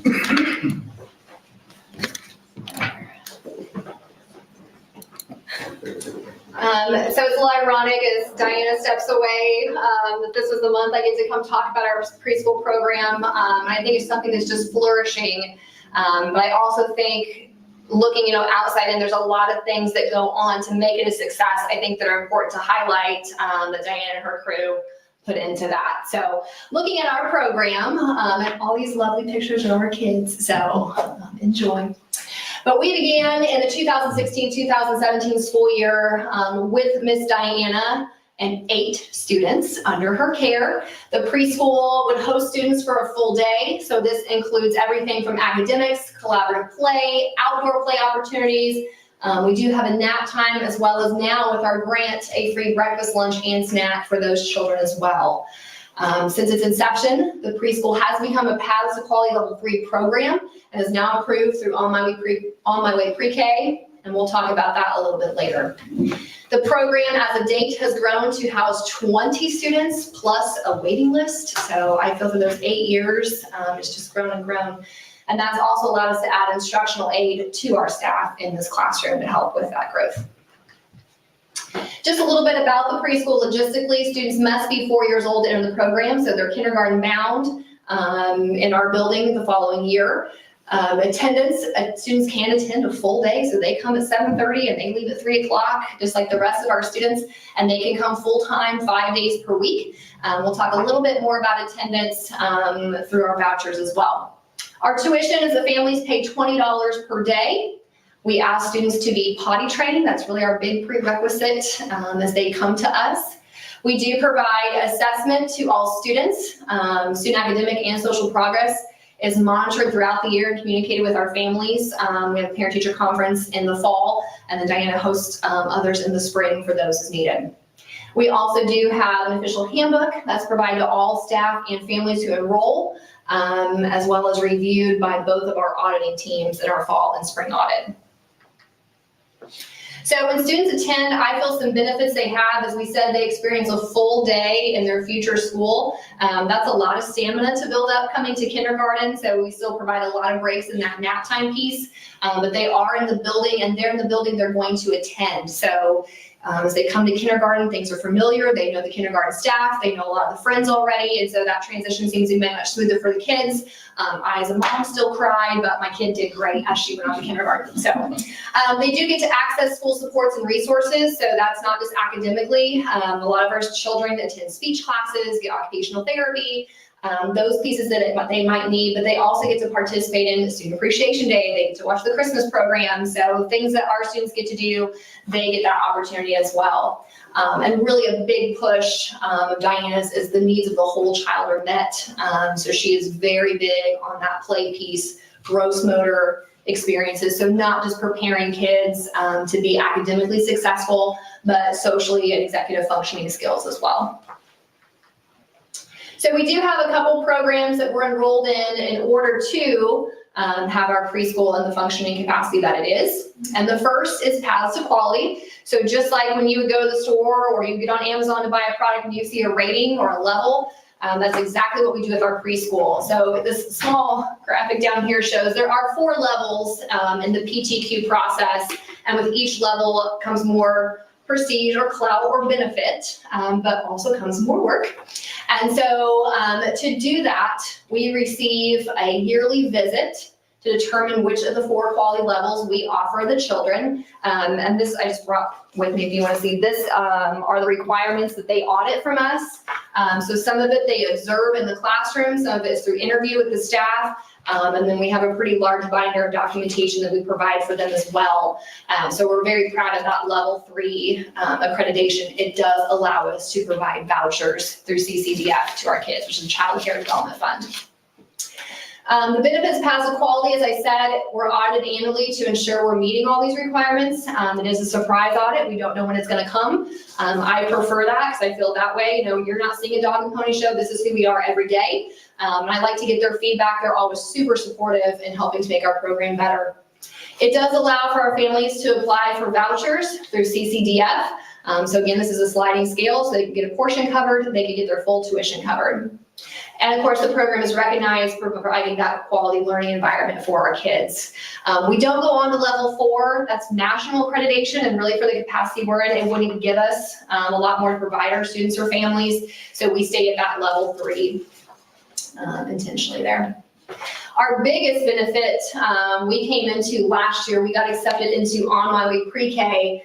So it's a little ironic as Diana steps away, that this was the month I get to come talk about our preschool program. I think it's something that's just flourishing. But I also think looking, outside in, there's a lot of things that go on to make it a success. I think that are important to highlight, that Diana and her crew put into that. So looking at our program, and all these lovely pictures of our kids, so enjoy. But we began in the 2016-2017 school year with Miss Diana and 8 students under her care. The preschool would host students for a full day. So this includes everything from academics, collaborative play, outdoor play opportunities. We do have a nap time, as well as now with our grant, a free breakfast, lunch, and snack for those children as well. Since its inception, the preschool has become a Paths to Quality Level 3 program and is now approved through On My Way Pre-K, and we'll talk about that a little bit later. The program as of date has grown to house 20 students plus a waiting list. So I feel for those 8 years, it's just grown and grown. And that's also allowed us to add instructional aid to our staff in this classroom to help with that growth. Just a little bit about the preschool logistically. Students must be 4 years old to enter the program, so they're kindergarten bound in our building the following year. Attendance, students can attend a full day, so they come at 7:30 and they leave at 3 o'clock, just like the rest of our students, and they can come full-time 5 days per week. We'll talk a little bit more about attendance through our vouchers as well. Our tuition is the families pay $20 per day. We ask students to be potty trained. That's really our big prerequisite as they come to us. We do provide assessment to all students. Student academic and social progress is monitored throughout the year and communicated with our families. We have a parent-teacher conference in the fall, and then Diana hosts others in the spring for those as needed. We also do have an official handbook that's provided to all staff and families who enroll, as well as reviewed by both of our auditing teams in our fall and spring audit. So when students attend, I feel some benefits they have. As we said, they experience a full day in their future school. That's a lot of stamina to build up coming to kindergarten, so we still provide a lot of breaks in that nap time piece. But they are in the building, and they're in the building they're going to attend. So as they come to kindergarten, things are familiar. They know the kindergarten staff. They know a lot of the friends already, and so that transition seems to be much smoother for the kids. I, as a mom, still cried, but my kid did great as she went on to kindergarten. So they do get to access school supports and resources, so that's not just academically. A lot of our children attend speech classes, get occupational therapy, those pieces that they might need, but they also get to participate in Student Appreciation Day. They get to watch the Christmas program. So things that our students get to do, they get that opportunity as well. And really a big push of Diana's is the needs of the whole child are met. So she is very big on that play piece, gross motor experiences. So not just preparing kids to be academically successful, but socially and executive functioning skills as well. So we do have a couple programs that we're enrolled in order to have our preschool in the functioning capacity that it is. And the first is Paths to Quality. So just like when you would go to the store or you get on Amazon to buy a product and you see a rating or a level, that's exactly what we do with our preschool. So this small graphic down here shows there are 4 levels in the PTQ process, and with each level comes more prestige or clout or benefit, but also comes more work. And so to do that, we receive a yearly visit to determine which of the 4 quality levels we offer the children. And this I just brought with me if you want to see. This are the requirements that they audit from us. So some of it they observe in the classroom, some of it is through interview with the staff. And then we have a pretty large binder of documentation that we provide for them as well. So we're very proud of that level 3 accreditation. It does allow us to provide vouchers through CCDF to our kids, which is the Child Care Development Fund. The benefits Paths to Quality, as I said, we're audited annually to ensure we're meeting all these requirements. It is a surprise audit. We don't know when it's going to come. I prefer that because I feel that way. You know, you're not seeing a dog and pony show. This is who we are every day. And I like to get their feedback. They're always super supportive in helping to make our program better. It does allow for our families to apply for vouchers through CCDF. So again, this is a sliding scale, so they can get a portion covered, they can get their full tuition covered. And of course, the program is recognized for providing that quality learning environment for our kids. We don't go on to level 4, that's national accreditation, and really for the capacity we're in, it wouldn't give us a lot more to provide our students or families. So we stay at that level 3 intentionally there. Our biggest benefit we came into last year, we got accepted into On My Way Pre-K.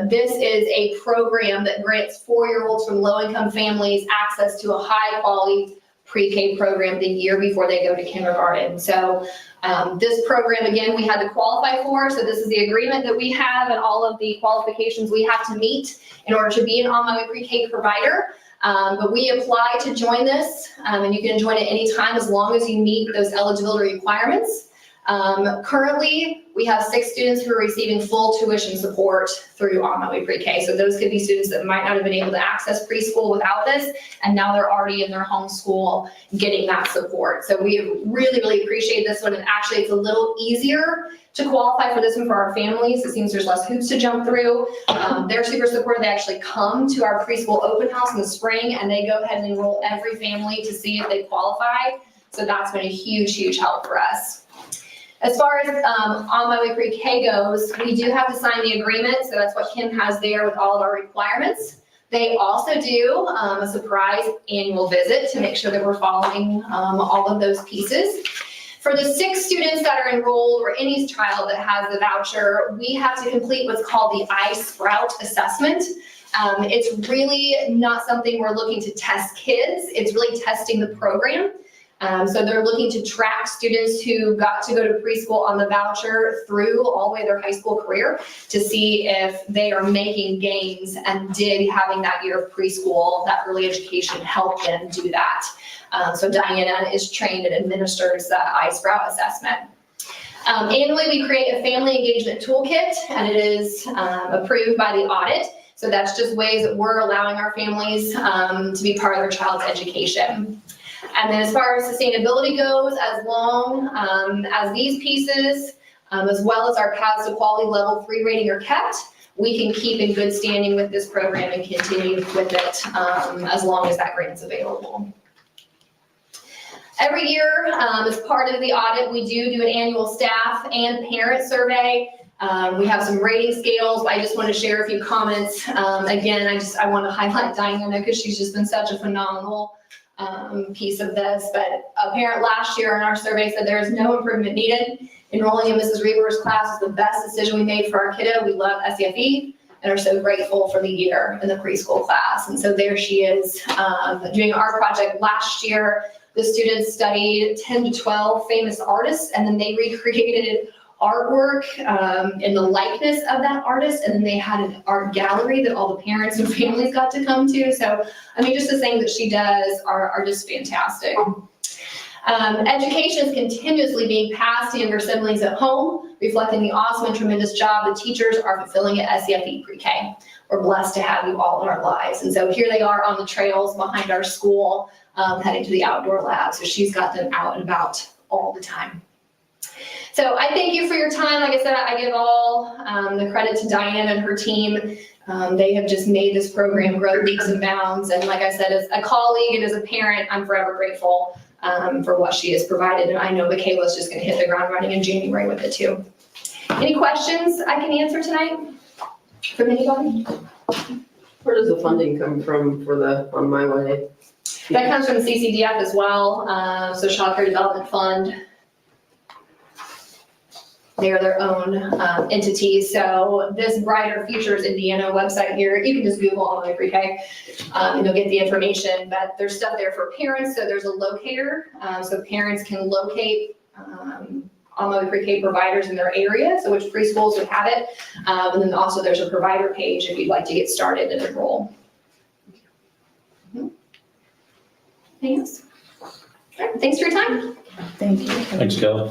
This is a program that grants 4-year-olds from low-income families access to a high-quality pre-K program the year before they go to kindergarten. So this program, again, we had to qualify for. So this is the agreement that we have and all of the qualifications we have to meet in order to be an On My Way pre-K provider. But we apply to join this, and you can join at any time as long as you meet those eligibility requirements. Currently, we have 6 students who are receiving full tuition support through On My Way Pre-K. So those could be students that might not have been able to access preschool without this, and now they're already in their home school getting that support. So we really, really appreciate this one, and actually it's a little easier to qualify for this one for our families. It seems there's less hoops to jump through. They're super supportive. They actually come to our preschool open house in the spring, and they go ahead and enroll every family to see if they qualify. So that's been a huge, huge help for us. As far as On My Way Pre-K goes, we do have to sign the agreement, so that's what Kim has there with all of our requirements. They also do a surprise annual visit to make sure that we're following all of those pieces. For the 6 students that are enrolled, or any child that has the voucher, we have to complete what's called the iSprout assessment. It's really not something we're looking to test kids, it's really testing the program. So they're looking to track students who got to go to preschool on the voucher through all the way their high school career to see if they are making gains, and did having that year of preschool, that early education, help them do that. So Diana is trained and administers the iSprout assessment. Annually, we create a family engagement toolkit, and it is approved by the audit. So that's just ways that we're allowing our families to be part of their child's education. And then as far as sustainability goes, as long as these pieces, as well as our paths to quality level 3 rating are kept, we can keep in good standing with this program and continue with it as long as that grant is available. Every year, as part of the audit, we do an annual staff and parent survey. We have some rating scales. I just want to share a few comments. Again, I want to highlight Diana because she's just been such a phenomenal piece of this, but a parent last year in our survey said there is no improvement needed. Enrolling in Mrs. Reber's class is the best decision we made for our kiddo. We love SEFE and are so grateful for the year in the preschool class. And so there she is doing our project last year. The students studied 10 to 12 famous artists, and then they recreated artwork in the likeness of that artist, and then they had an art gallery that all the parents and families got to come to. So, I mean, just the things that she does are just fantastic. Education is continuously being passed to younger siblings at home, reflecting the awesome and tremendous job the teachers are fulfilling at SEFE Pre-K. We're blessed to have you all in our lives. And so here they are on the trails behind our school, heading to the outdoor lab. So she's got them out and about all the time. So I thank you for your time. Like I said, I give all the credit to Diane and her team. They have just made this program grow leaps and bounds. And like I said, as a colleague and as a parent, I'm forever grateful for what she has provided. And I know Michaela's just gonna hit the ground running in January with it too. Any questions I can answer tonight from anybody? Where does the funding come from for the On My Way? That comes from CCDF as well, so Child Care Development Fund. They are their own entity. So this Brighter Futures Indiana website here, you can just Google On My Way Pre-K and you'll get the information. But there's stuff there for parents. So there's a locator, so parents can locate On My Way Pre-K providers in their area, so which preschools would have it. And then also there's a provider page if you'd like to get started and enroll. Thanks. Thanks for your time. Thank you. Thanks, Kelly.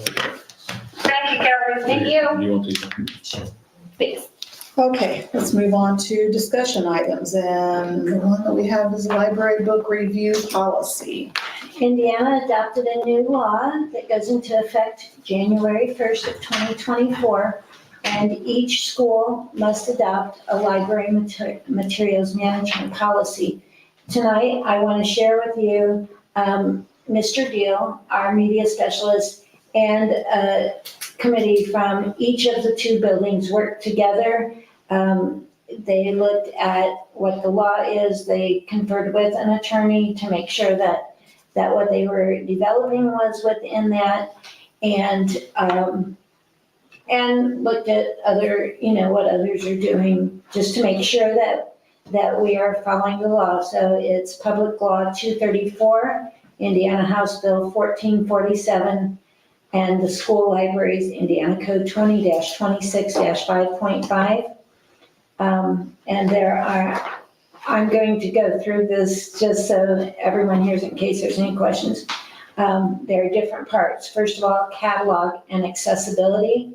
Thank you, Karen. Thank you. You want these? Thanks. Okay, let's move on to discussion items. And the one that we have is library book review policy. Indiana adopted a new law that goes into effect January 1st of 2024, and each school must adopt a library materials management policy. Tonight, I want to share with you Mr. Deal, our media specialist, and a committee from each of the 2 buildings worked together. They looked at what the law is. They conferred with an attorney to make sure that what they were developing was within that. And and looked at other, what others are doing, just to make sure that we are following the law. So it's Public Law 234, Indiana House Bill 1447, and the school libraries, Indiana Code 20-26-5.5. And I'm going to go through this just so everyone hears in case there's any questions. There are different parts. First of all, catalog and accessibility.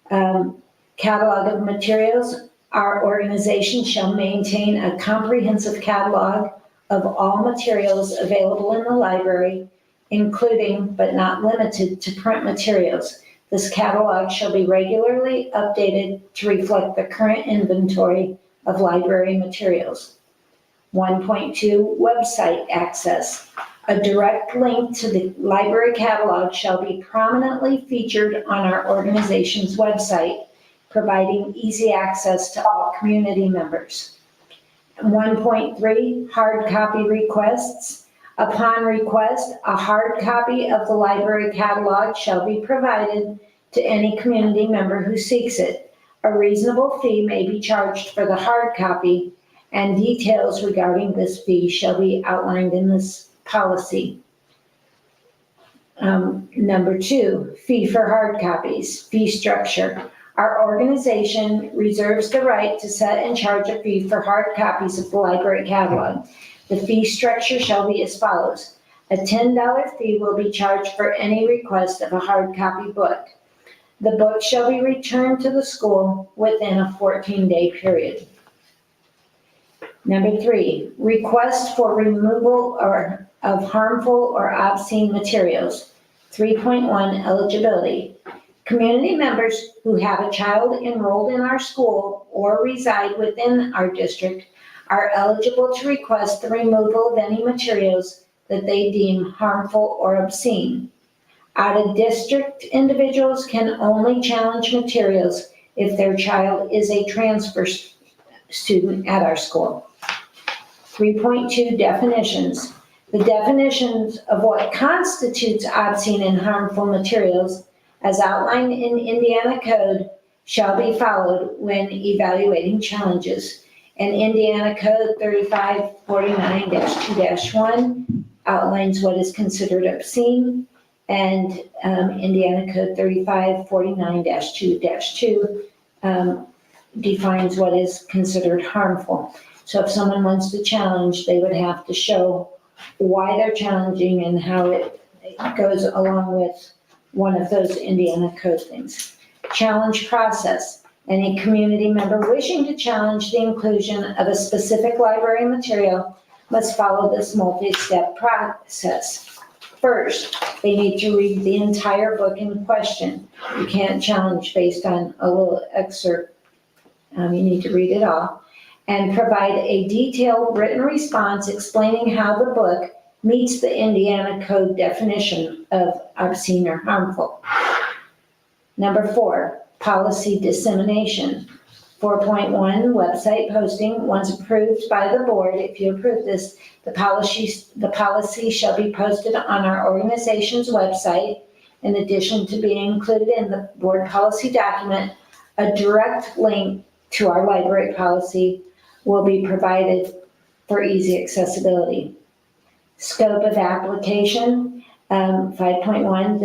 Catalog of materials. Our organization shall maintain a comprehensive catalog of all materials available in the library, including but not limited to print materials. This catalog shall be regularly updated to reflect the current inventory of library materials. 1.2, website access. A direct link to the library catalog shall be prominently featured on our organization's website, providing easy access to all community members. 1.3, hard copy requests. Upon request, a hard copy of the library catalog shall be provided to any community member who seeks it. A reasonable fee may be charged for the hard copy, and details regarding this fee shall be outlined in this policy. Number 2, fee for hard copies, fee structure. Our organization reserves the right to set and charge a fee for hard copies of the library catalog. The fee structure shall be as follows. A $10 fee will be charged for any request of a hard copy book. The book shall be returned to the school within a 14-day period. Number 3, request for removal of harmful or obscene materials. 3.1, eligibility. Community members who have a child enrolled in our school or reside within our district are eligible to request the removal of any materials that they deem harmful or obscene. Out-of-district individuals can only challenge materials if their child is a transfer student at our school. 3.2, definitions. The definitions of what constitutes obscene and harmful materials, as outlined in Indiana Code, shall be followed when evaluating challenges. And Indiana Code 3549-2-1 outlines what is considered obscene, and Indiana Code 3549-2-2 defines what is considered harmful. So if someone wants to challenge, they would have to show why they're challenging and how it goes along with one of those Indiana Code things. Challenge process. Any community member wishing to challenge the inclusion of a specific library material must follow this multi-step process. First, they need to read the entire book in question. You can't challenge based on a little excerpt. You need to read it all. And provide a detailed written response explaining how the book meets the Indiana Code definition of obscene or harmful. Number 4, policy dissemination. 4.1, website posting. Once approved by the board, if you approve this, the policy shall be posted on our organization's website. In addition to being included in the board policy document, a direct link to our library policy will be provided for easy accessibility. Scope of application, 5.1,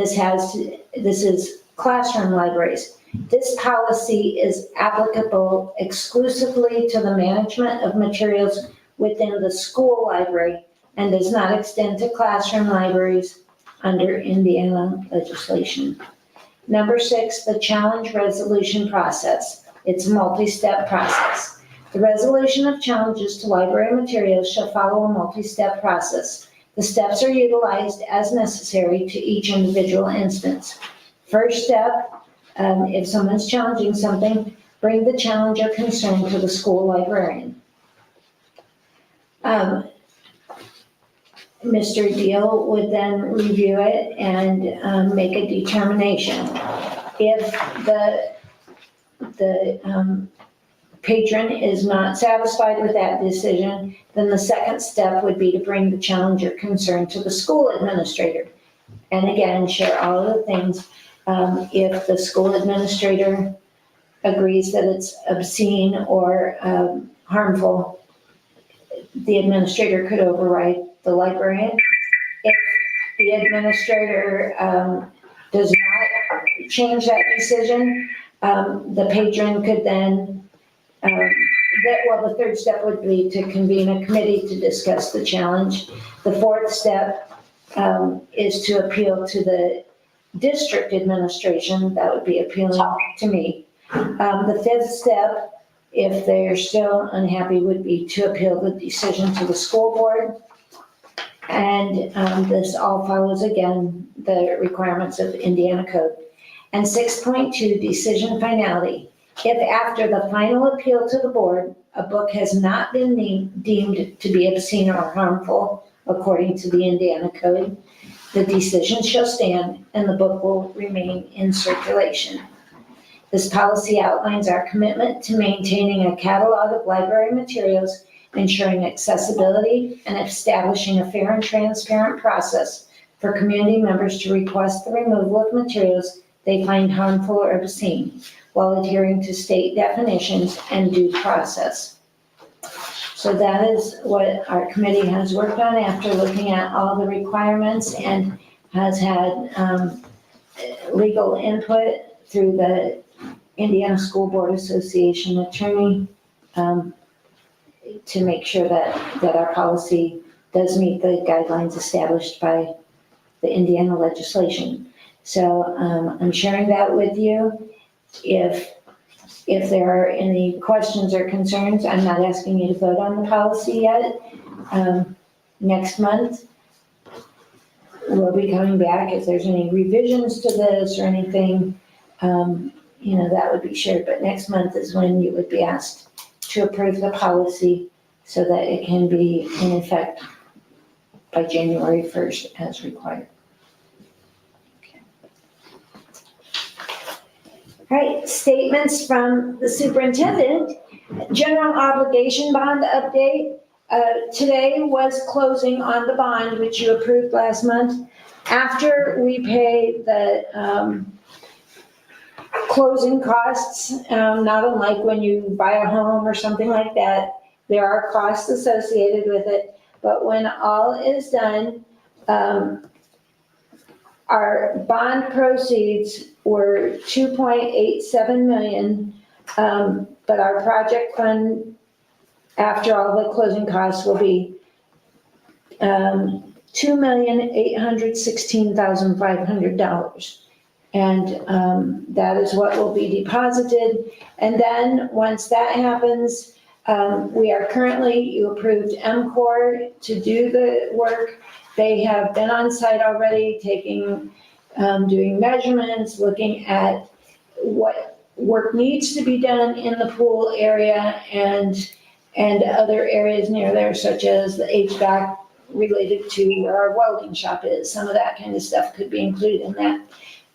this is classroom libraries. This policy is applicable exclusively to the management of materials within the school library and does not extend to classroom libraries under Indiana legislation. Number 6, the challenge resolution process. It's a multi-step process. The resolution of challenges to library materials shall follow a multi-step process. The steps are utilized as necessary to each individual instance. First step, if someone's challenging something, bring the challenge or concern to the school librarian. Mr. Deal would then review it and make a determination. If the patron is not satisfied with that decision, then the second step would be to bring the challenge or concern to the school administrator. And again, share all of the things. If the school administrator agrees that it's obscene or harmful, the administrator could override the librarian. If the administrator does not change that decision, the patron could then, the third step would be to convene a committee to discuss the challenge. The fourth step is to appeal to the district administration. That would be appealing to me. The fifth step, if they're still unhappy, would be to appeal the decision to the school board. And this all follows, again, the requirements of Indiana code. And 6.2, decision finality. If after the final appeal to the board, a book has not been deemed to be obscene or harmful, according to the Indiana code, the decision shall stand and the book will remain in circulation. This policy outlines our commitment to maintaining a catalog of library materials, ensuring accessibility, and establishing a fair and transparent process for community members to request the removal of materials they find harmful or obscene, while adhering to state definitions and due process. So that is what our committee has worked on after looking at all the requirements and has had legal input through the Indiana School Board Association attorney to make sure that our policy does meet the guidelines established by the Indiana legislation. So I'm sharing that with you. If there are any questions or concerns, I'm not asking you to vote on the policy yet. Next month, we'll be coming back. If there's any revisions to this or anything, that would be shared. But next month is when you would be asked to approve the policy so that it can be in effect by January 1st as required. All right, statements from the superintendent. General obligation bond update. Today was closing on the bond, which you approved last month. After we pay the closing costs, not unlike when you buy a home or something like that, there are costs associated with it. But when all is done, our bond proceeds were 2.87 million, but our project fund, after all the closing costs, will be $2,816,500. And that is what will be deposited. And then once that happens, we are currently, you approved MCOR to do the work. They have been on site already, doing measurements, looking at what work needs to be done in the pool area and other areas near there, such as the HVAC related to where our welding shop is. Some of that kind of stuff could be included in that.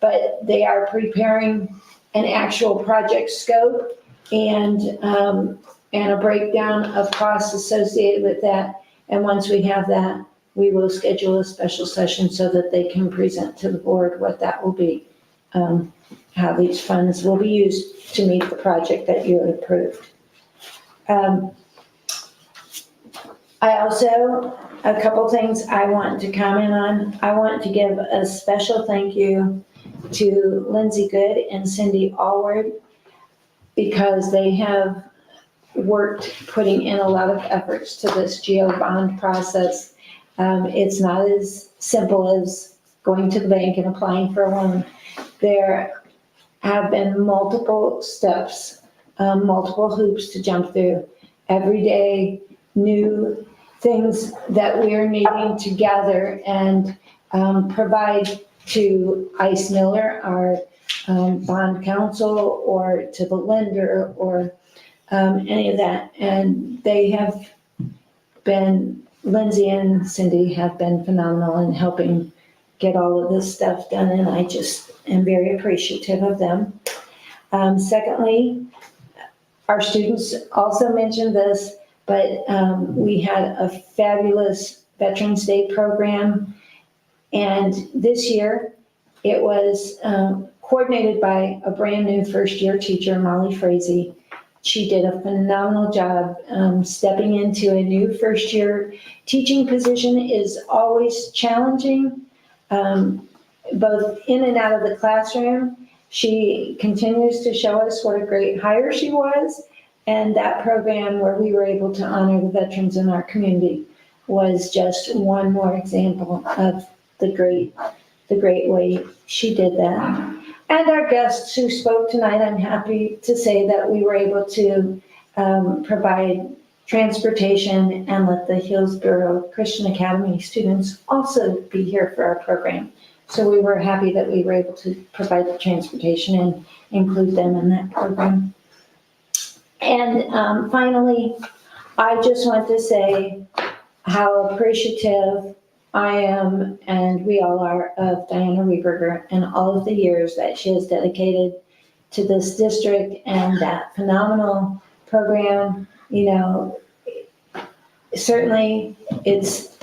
But they are preparing an actual project scope and a breakdown of costs associated with that. And once we have that, we will schedule a special session so that they can present to the board what that will be, how these funds will be used to meet the project that you had approved. I also, a couple things I want to comment on. I want to give a special thank you to Lindsay Good and Cindy Allward, because they have worked putting in a lot of efforts to this GO bond process. It's not as simple as going to the bank and applying for a loan. There have been multiple steps, multiple hoops to jump through. Every day, new things that we are needing to gather and provide to Ice Miller, our bond counsel, or to the lender, or any of that. And they have been, Lindsay and Cindy have been phenomenal in helping get all of this stuff done, and I just am very appreciative of them. Secondly, our students also mentioned this, but we had a fabulous Veterans Day program, and this year it was coordinated by a brand-new first-year teacher, Molly Frazee. She did a phenomenal job stepping into a new first-year teaching position is always challenging, both in and out of the classroom. She continues to show us what a great hire she was, and that program where we were able to honor the veterans in our community was just one more example of the great way she did that. And our guests who spoke tonight, I'm happy to say that we were able to provide transportation and let the Hillsborough Christian Academy students also be here for our program. So we were happy that we were able to provide the transportation and include them in that program. And finally, I just want to say how appreciative I am, and we all are, of Diana Rieberger and all of the years that she has dedicated to this district and that phenomenal program. You know, certainly it's,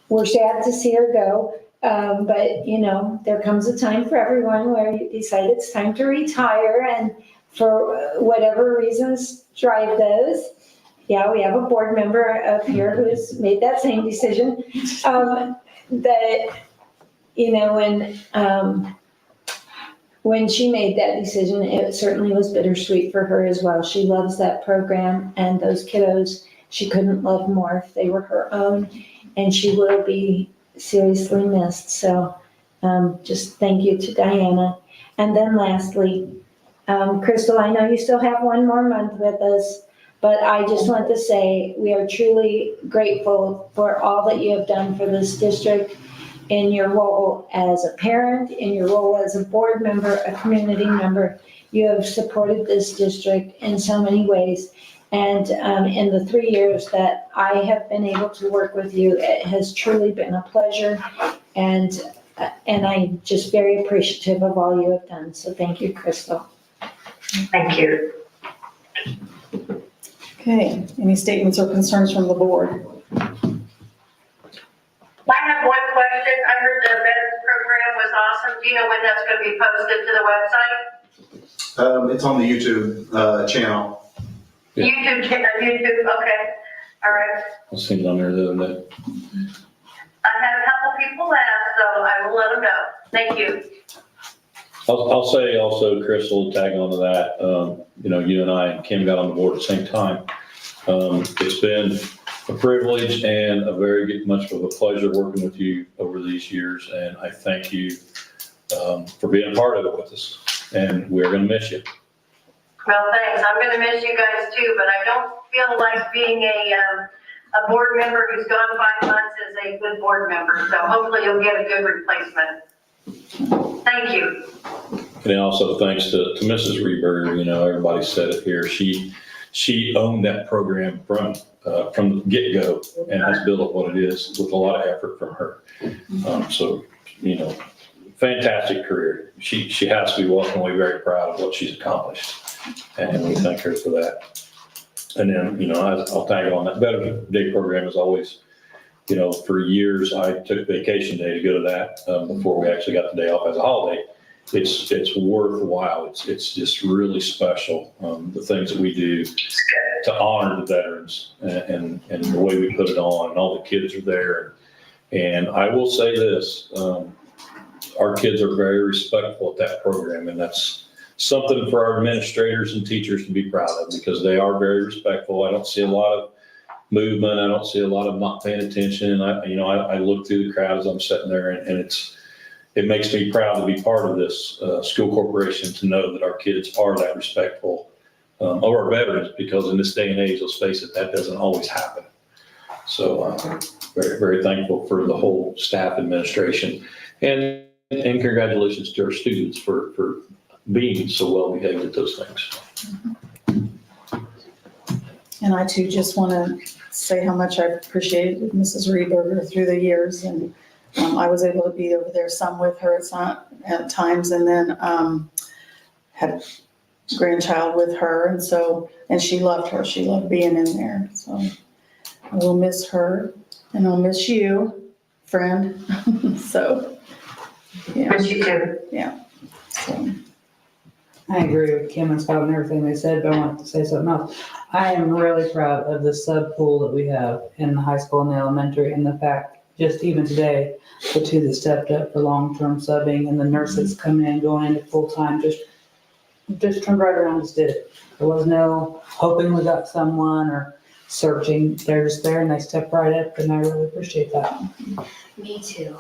we're sad to see her go, but you know, there comes a time for everyone where you decide it's time to retire, and for whatever reasons drive those. Yeah, we have a board member up here who's made that same decision. That, you know, when she made that decision, it certainly was bittersweet for her as well. She loves that program and those kiddos. She couldn't love more if they were her own, and she will be seriously missed. So just thank you to Diana. And then lastly, Crystal, I know you still have one more month with us, but I just want to say we are truly grateful for all that you have done for this district in your role as a parent, in your role as a board member, a community member. You have supported this district in so many ways. And in the 3 years that I have been able to work with you, it has truly been a pleasure. And I'm just very appreciative of all you have done. So thank you, Crystal. Thank you. Okay, any statements or concerns from the board? I have one question. I heard the veterans program was awesome. Do you know when that's going to be posted to the website? It's on the YouTube channel. Yeah. YouTube, okay. All right. I seen it on there the other day. I had a couple people ask, so I will let them know. Thank you. I'll say also, Crystal, tag on to that, you know, you and I and Kim got on the board at the same time. It's been a privilege and a very much of a pleasure working with you over these years, and I thank you for being a part of it with us, and we're gonna miss you. Well, thanks. I'm going to miss you guys too, but I don't feel like being a board member who's gone 5 months is a good board member. So hopefully you'll get a good replacement. Thank you. And then also thanks to Mrs. Rieberger, you know, everybody said it here. She owned that program from the get-go and has built up what it is with a lot of effort from her. So, you know, fantastic career. She has to be walking away very proud of what she's accomplished. And we thank her for that. And then, you know, I'll tag on that. Veterans Day program is always, you know, for years, I took vacation day to go to that before we actually got the day off as a holiday. It's worthwhile. It's just really special, the things that we do to honor the veterans and the way we put it on, and all the kids are there. And I will say this, our kids are very respectful at that program, and that's something for our administrators and teachers to be proud of, because they are very respectful. I don't see a lot of movement. I don't see a lot of not paying attention. I look through the crowd as I'm sitting there, and it makes me proud to be part of this school corporation, to know that our kids are that respectful of our veterans, because in this day and age, let's face it, that doesn't always happen. So very, very thankful for the whole staff administration, and congratulations to our students for being so well behaved at those things. And I too just want to say how much I appreciated Mrs. Rieberger through the years, and I was able to be over there some with her at times, and then had a grandchild with her, and she loved her. She loved being in there. So I will miss her, and I'll miss you, friend. So Yeah, Miss you too. so, I agree with Kim and Scott and everything they said, but I want to say something else. I am really proud of the sub pool that we have in the high school and the elementary, and the fact, just even today, the two that stepped up for long-term subbing and the nurses coming in, going into full-time, just turned right around and just did it. There was no hoping we got someone or searching. They're just there and they step right up, and I really appreciate that. Me too.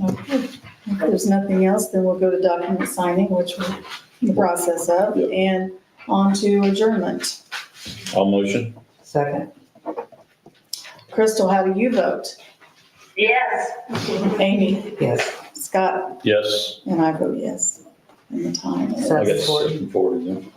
okay. If there's nothing else, then we'll go to document signing, which we're in the process of, Yep. and on to adjournment. I'll motion. Second. Crystal, how do you vote? Yes. Amy, Yes. Scott, Yes. and I vote yes. And the time is. I got 7:40. 7:40 then.